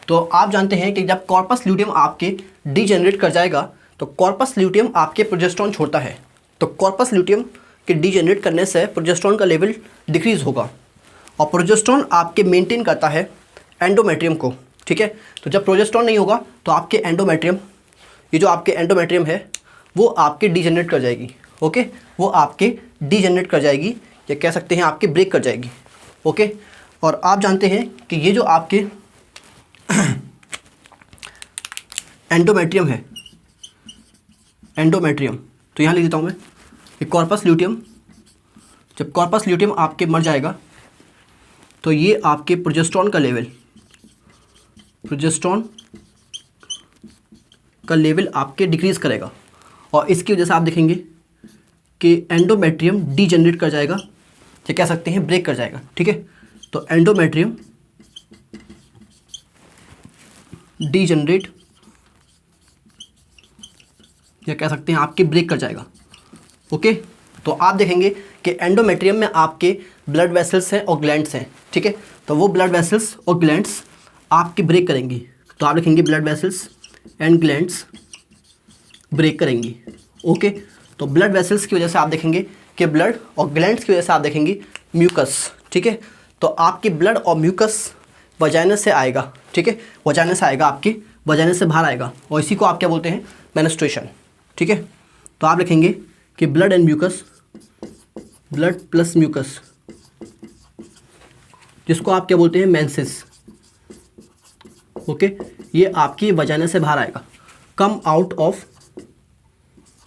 तो आप जानते हैं कि जब कॉर्पस ल्यूटियम आपके डीजेनरेट कर जाएगा तो कॉर्पस ल्यूटियम आपके प्रोजेस्टेरोन छोड़ता है, तो कॉर्पस ल्यूटियम के डीजेनरेट करने से प्रोजेस्टेरोन का लेवल डिक्रीज होगा, और प्रोजेस्टेरोन आपके मेंटेन करता है एंडोमेट्रियम को, ठीक है। तो जब प्रोजेस्टेरॉन नहीं होगा तो आपके एंडोमेट्रियम, ये जो आपके एंडोमेट्रियम है वो आपके डीजनरेट कर जाएगी, ओके, वो आपके डीजनरेट कर जाएगी, या कह सकते हैं आपके ब्रेक कर जाएगी, ओके। और आप जानते हैं कि ये जो आपके एंडोमेट्रियम है, एंडोमेट्रियम, तो यहाँ लिख देता हूँ मैं, ये कॉर्पस ल्यूटियम, जब कॉर्पस ल्यूटियम आपके मर जाएगा तो ये आपके प्रोजेस्टेरॉन का लेवल, प्रोजेस्टेरॉन का लेवल आपके डिक्रीज करेगा, और इसकी वजह से आप देखेंगे कि एंडोमेट्रियम डीजनरेट कर जाएगा, या कह सकते हैं ब्रेक कर जाएगा, ठीक है। तो एंडोमेट्रियम डीजनरेट, या कह सकते हैं आपके ब्रेक कर जाएगा, ओके। तो आप देखेंगे कि एंडोमेट्रियम में आपके ब्लड वेसल्स हैं और ग्लैंड्स हैं, ठीक है। तो वो ब्लड वेसल्स और ग्लैंड्स आपके ब्रेक करेंगी, तो आप लिखेंगे blood vessels and glands break करेंगी, ओके। तो ब्लड वेसल्स की वजह से आप देखेंगे कि ब्लड, और ग्लैंड्स की वजह से आप देखेंगे म्यूकस, ठीक है। तो आपके ब्लड और म्यूकस वजाइना से आएगा, ठीक है, वजाइना से आएगा, आपकी वजाइना से बाहर आएगा, और इसी को आप क्या बोलते हैं, मेंस्ट्रुएशन, ठीक है। तो आप लिखेंगे कि blood and mucus, blood plus mucus, जिसको आप क्या बोलते हैं, मेंसेस, ओके, ये आपकी वजाइना से बाहर आएगा, कम आउट ऑफ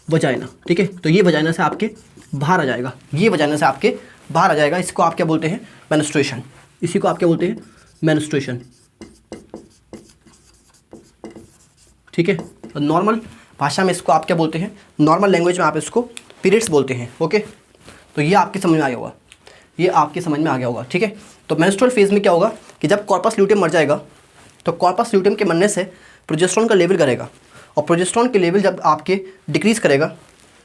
वजाइना, ठीक है। तो ये वजाइना से आपके बाहर आ जाएगा, ये वजाइना से आपके बाहर आ जाएगा, इसको आप क्या बोलते हैं, मेंस्ट्रुएशन, इसी को आप क्या बोलते हैं, मेंस्ट्रुएशन, ठीक है। तो नॉर्मल भाषा में इसको आप क्या बोलते हैं, नॉर्मल लैंग्वेज में आप इसको पीरियड्स बोलते हैं, ओके। तो ये आपके समझ में आ गया होगा, ये आपके समझ में आ गया होगा, ठीक है। तो मेंस्ट्रुअल फेज में क्या होगा कि जब कॉर्पस ल्यूटियम मर जाएगा तो कॉर्पस ल्यूटियम के मरने से प्रोजेस्टेरॉन का लेवल करेगा, और प्रोजेस्टेरॉन के लेवल जब आपके डिक्रीज़ करेगा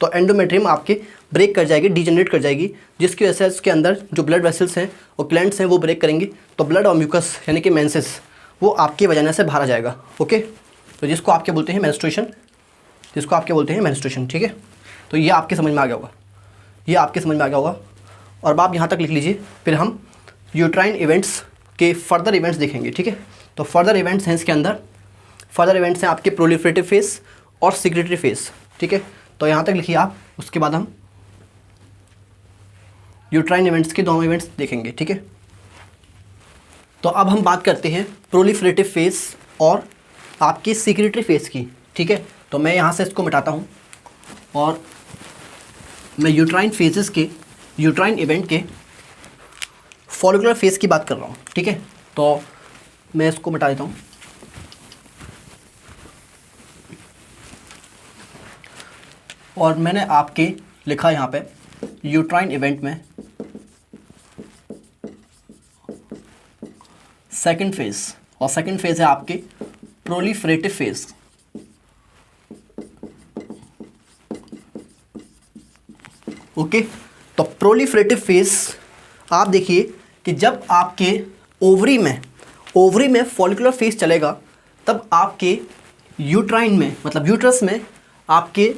तो एंडोमेट्रियम आपके ब्रेक कर जाएगी, डीजनरेट कर जाएगी, जिसकी वजह से उसके अंदर जो ब्लड वेसल्स हैं और ग्लैंड्स हैं वो ब्रेक करेंगे, तो ब्लड और म्यूकस यानी कि मेंसेस वो आपके वजाइना से बाहर आ जाएगा, ओके। तो जिसको आप क्या बोलते हैं, मेंस्ट्रुएशन, जिसको आप क्या बोलते हैं, मेंस्ट्रुएशन, ठीक है। तो ये आपके समझ में आ गया होगा, ये आपके समझ में आ गया होगा। और अब आप यहाँ तक लिख लीजिए, फिर हम यूट्राइन इवेंट्स के फर्दर इवेंट्स देखेंगे, ठीक है। तो फर्दर इवेंट्स हैं इसके अंदर, फर्दर इवेंट्स हैं आपके प्रोलिफरेटिव फेज और सिक्रेटरी फेज, ठीक है। तो यहाँ तक लिखिए आप, उसके बाद हम यूट्राइन इवेंट्स के दोनों इवेंट्स देखेंगे, ठीक है। तो अब हम बात करते हैं प्रोलिफरेटिव फेज और आपकी सिक्रेटरी फेज की, ठीक है। तो मैं यहाँ से इसको मिटाता हूँ और मैं यूट्राइन फेजेस के, यूट्राइन इवेंट के फॉलिकुलर फेज की बात कर रहा हूँ, ठीक है। तो मैं इसको मिटा देता हूँ, और मैंने आपके लिखा यहाँ पे यूट्राइन इवेंट में सेकंड फेज, और सेकंड फेज है आपके प्रोलिफरेटिव फेज, ओके। तो प्रोलिफरेटिव फेज आप देखिए कि जब आपके ओवरी में फॉलिकुलर फेज चलेगा तब आपके यूट्राइन में, मतलब यूट्रस में आपके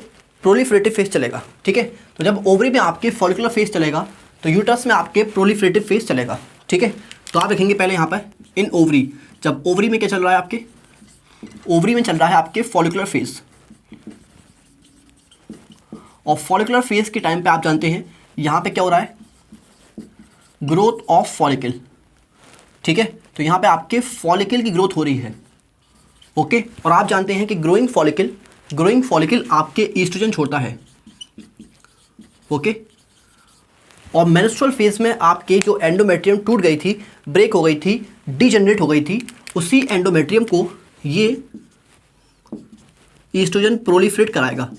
प्रोलिफरेटिव फेज चलेगा, ठीक है। तो जब ओवरी में आपके फॉलिकुलर फेज चलेगा तो यूट्रस में आपके प्रोलिफरेटिव फेज चलेगा, ठीक है। तो आप देखेंगे पहले यहाँ पर इन ओवरी, जब ओवरी में क्या चल रहा है, आपके ओवरी में चल रहा है आपके फॉलिकुलर फेज, और फॉलिकुलर फेज के टाइम पे आप जानते हैं यहाँ पे क्या हो रहा है, ग्रोथ ऑफ फॉलिकल, ठीक है। तो यहाँ पे आपके फॉलिकल की ग्रोथ हो रही है, ओके। और आप जानते हैं कि ग्रोइंग फॉलिकल आपके ईस्ट्रोजन छोड़ता है, ओके। और मेंस्ट्रुअल फेज में आपके जो एंडोमेट्रियम टूट गई थी, ब्रेक हो गई थी, डीजनरेट हो गई थी, उसी एंडोमेट्रियम को ये ईस्ट्रोजन प्रोलिफरेट कराएगा।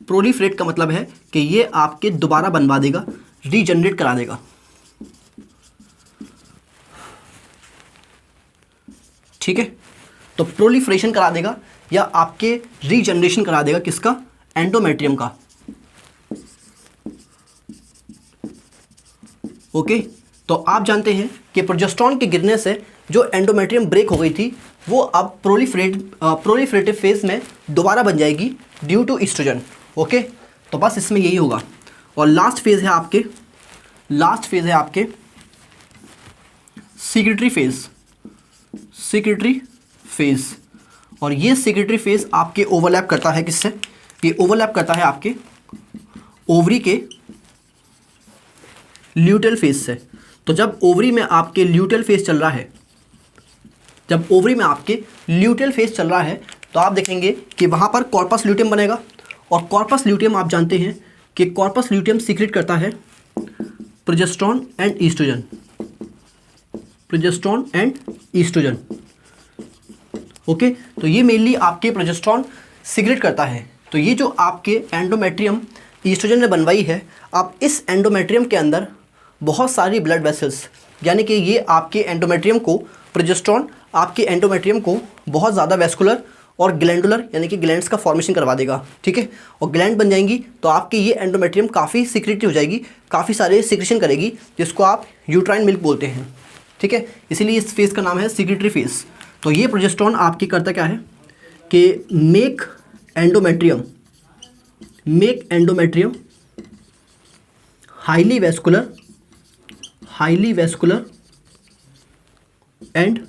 प्रोलिफरेट का मतलब है कि ये आपके दोबारा बनवा देगा, रीजनरेट करा देगा, ठीक है। तो प्रोलिफरेशन करा देगा या आपके रीजनरेशन करा देगा, किसका, एंडोमेट्रियम का, ओके। तो आप जानते हैं कि प्रोजेस्टेरॉन के गिरने से जो एंडोमेट्रियम ब्रेक हो गई थी वो अब प्रोलिफरेटिव फेज में दोबारा बन जाएगी ड्यू टू ईस्ट्रोजन, ओके। तो बस इसमें यही होगा। और लास्ट फेज है आपके सिक्रेटरी फेज, सिक्रेटरी फेज, और ये सिक्रेटरी फेज आपके ओवरलैप करता है किससे? ये ओवरलैप करता है आपके ओवरी के ल्यूटेल फेज से। तो जब ओवरी में आपके ल्यूटेल फेज चल रहा है, जब ओवरी में आपके ल्यूटेल फेज चल रहा है, तो आप देखेंगे कि वहाँ पर कॉर्पस ल्यूटियम बनेगा, और कॉर्पस ल्यूटियम आप जानते हैं कि कॉर्पस ल्यूटियम सीक्रेट करता है progesterone and oestrogen, progesterone and oestrogen. Okay, तो ये मेनली आपके प्रोजेस्टेरॉन सीक्रेट करता है। तो ये जो आपके एंडोमेट्रियम ईस्ट्रोजन ने बनवाई है, अब इस एंडोमेट्रियम के अंदर बहुत सारी ब्लड वेसल्स, यानी कि ये आपके एंडोमेट्रियम को, प्रोजेस्टेरॉन आपके एंडोमेट्रियम को बहुत ज़्यादा वेस्कुलर और ग्लैंडुलर यानी कि ग्लैंड्स का फॉर्मेशन करवा देगा, ठीक है। और ग्लैंड बन जाएंगी तो आपकी ये एंडोमेट्रियम काफ़ी सिक्रेटरी हो जाएगी, काफ़ी सारे सिक्रेशन करेगी, जिसको आप यूट्राइन मिल्क बोलते हैं, ठीक है। इसीलिए इस फेज़ का नाम है सिक्रेटरी फेज़। तो ये प्रोजेस्टेरॉन आपकी करता क्या है कि make endometrium highly vascular and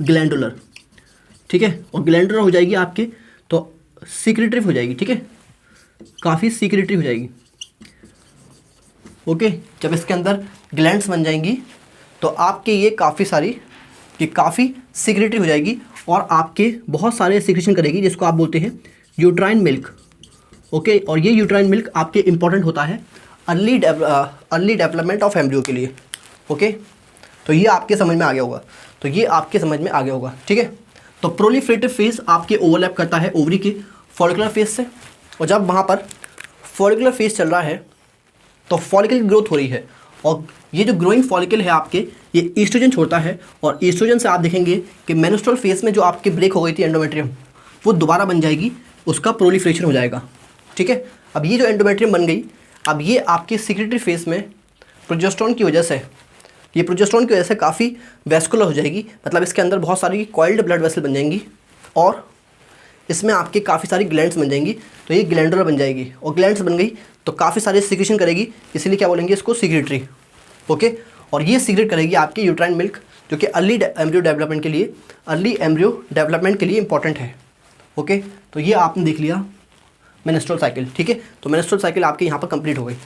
glandular, ठीक है। और ग्लैंडुलर हो जाएगी आपके तो सिक्रेटरी हो जाएगी, ठीक है, काफ़ी सिक्रेटरी हो जाएगी। ओके, जब इसके अंदर ग्लैंड्स बन जाएंगी तो आपके ये काफ़ी सिक्रेटरी हो जाएगी और आपके बहुत सारे सिक्रेशन करेगी, जिसको आप बोलते हैं यूट्राइन मिल्क। ओके, और ये यूट्राइन मिल्क आपके इंपॉर्टेंट होता है अर्ली डेवलपमेंट ऑफ एम्ब्रियो के लिए। ओके, तो ये आपके समझ में आ गया होगा, ठीक है। तो प्रोलिफरेटिव फेज आपके ओवरलैप करता है ओवरी के फॉलिकुलर फेज से, और जब वहाँ पर फॉलिकुलर फेज चल रहा है तो फॉलिकल की ग्रोथ हो रही है, और ये जो ग्रोइंग फॉलिकल है आपके, ये ईस्ट्रोजन छोड़ता है, और ईस्ट्रोजन से आप देखेंगे कि मेंस्ट्रुअल फेज में जो आपके ब्रेक हो गई थी एंडोमेट्रियम, वो दोबारा बन जाएगी, उसका प्रोलिफरेशन हो जाएगा, ठीक है। अब ये जो एंडोमेट्रियम बन गई, अब ये आपके सिक्रेटरी फेज में प्रोजेस्टेरॉन की वजह से काफ़ी वेस्कुलर हो जाएगी, मतलब इसके अंदर बहुत सारी कॉइल्ड ब्लड वेसल बन जाएंगी, और इसमें आपके काफ़ी सारी ग्लैंड्स बन जाएंगी, तो ये ग्लैंडुलर बन जाएगी, और ग्लैंड्स बन गई तो काफ़ी सारे सिक्रेशन करेगी, इसीलिए क्या बोलेंगे इसको सिक्रेटरी। ओके, और ये सीक्रेट करेगी आपकी यूट्राइन मिल्क, जो कि अर्ली एम्ब्रियो डेवलपमेंट के लिए इंपॉर्टेंट है। ओके, तो ये आपने देख लिया मेंस्ट्रुअल साइकिल, ठीक है। तो मेंस्ट्रुअल साइकिल आपके यहाँ पर कंप्लीट हो गई।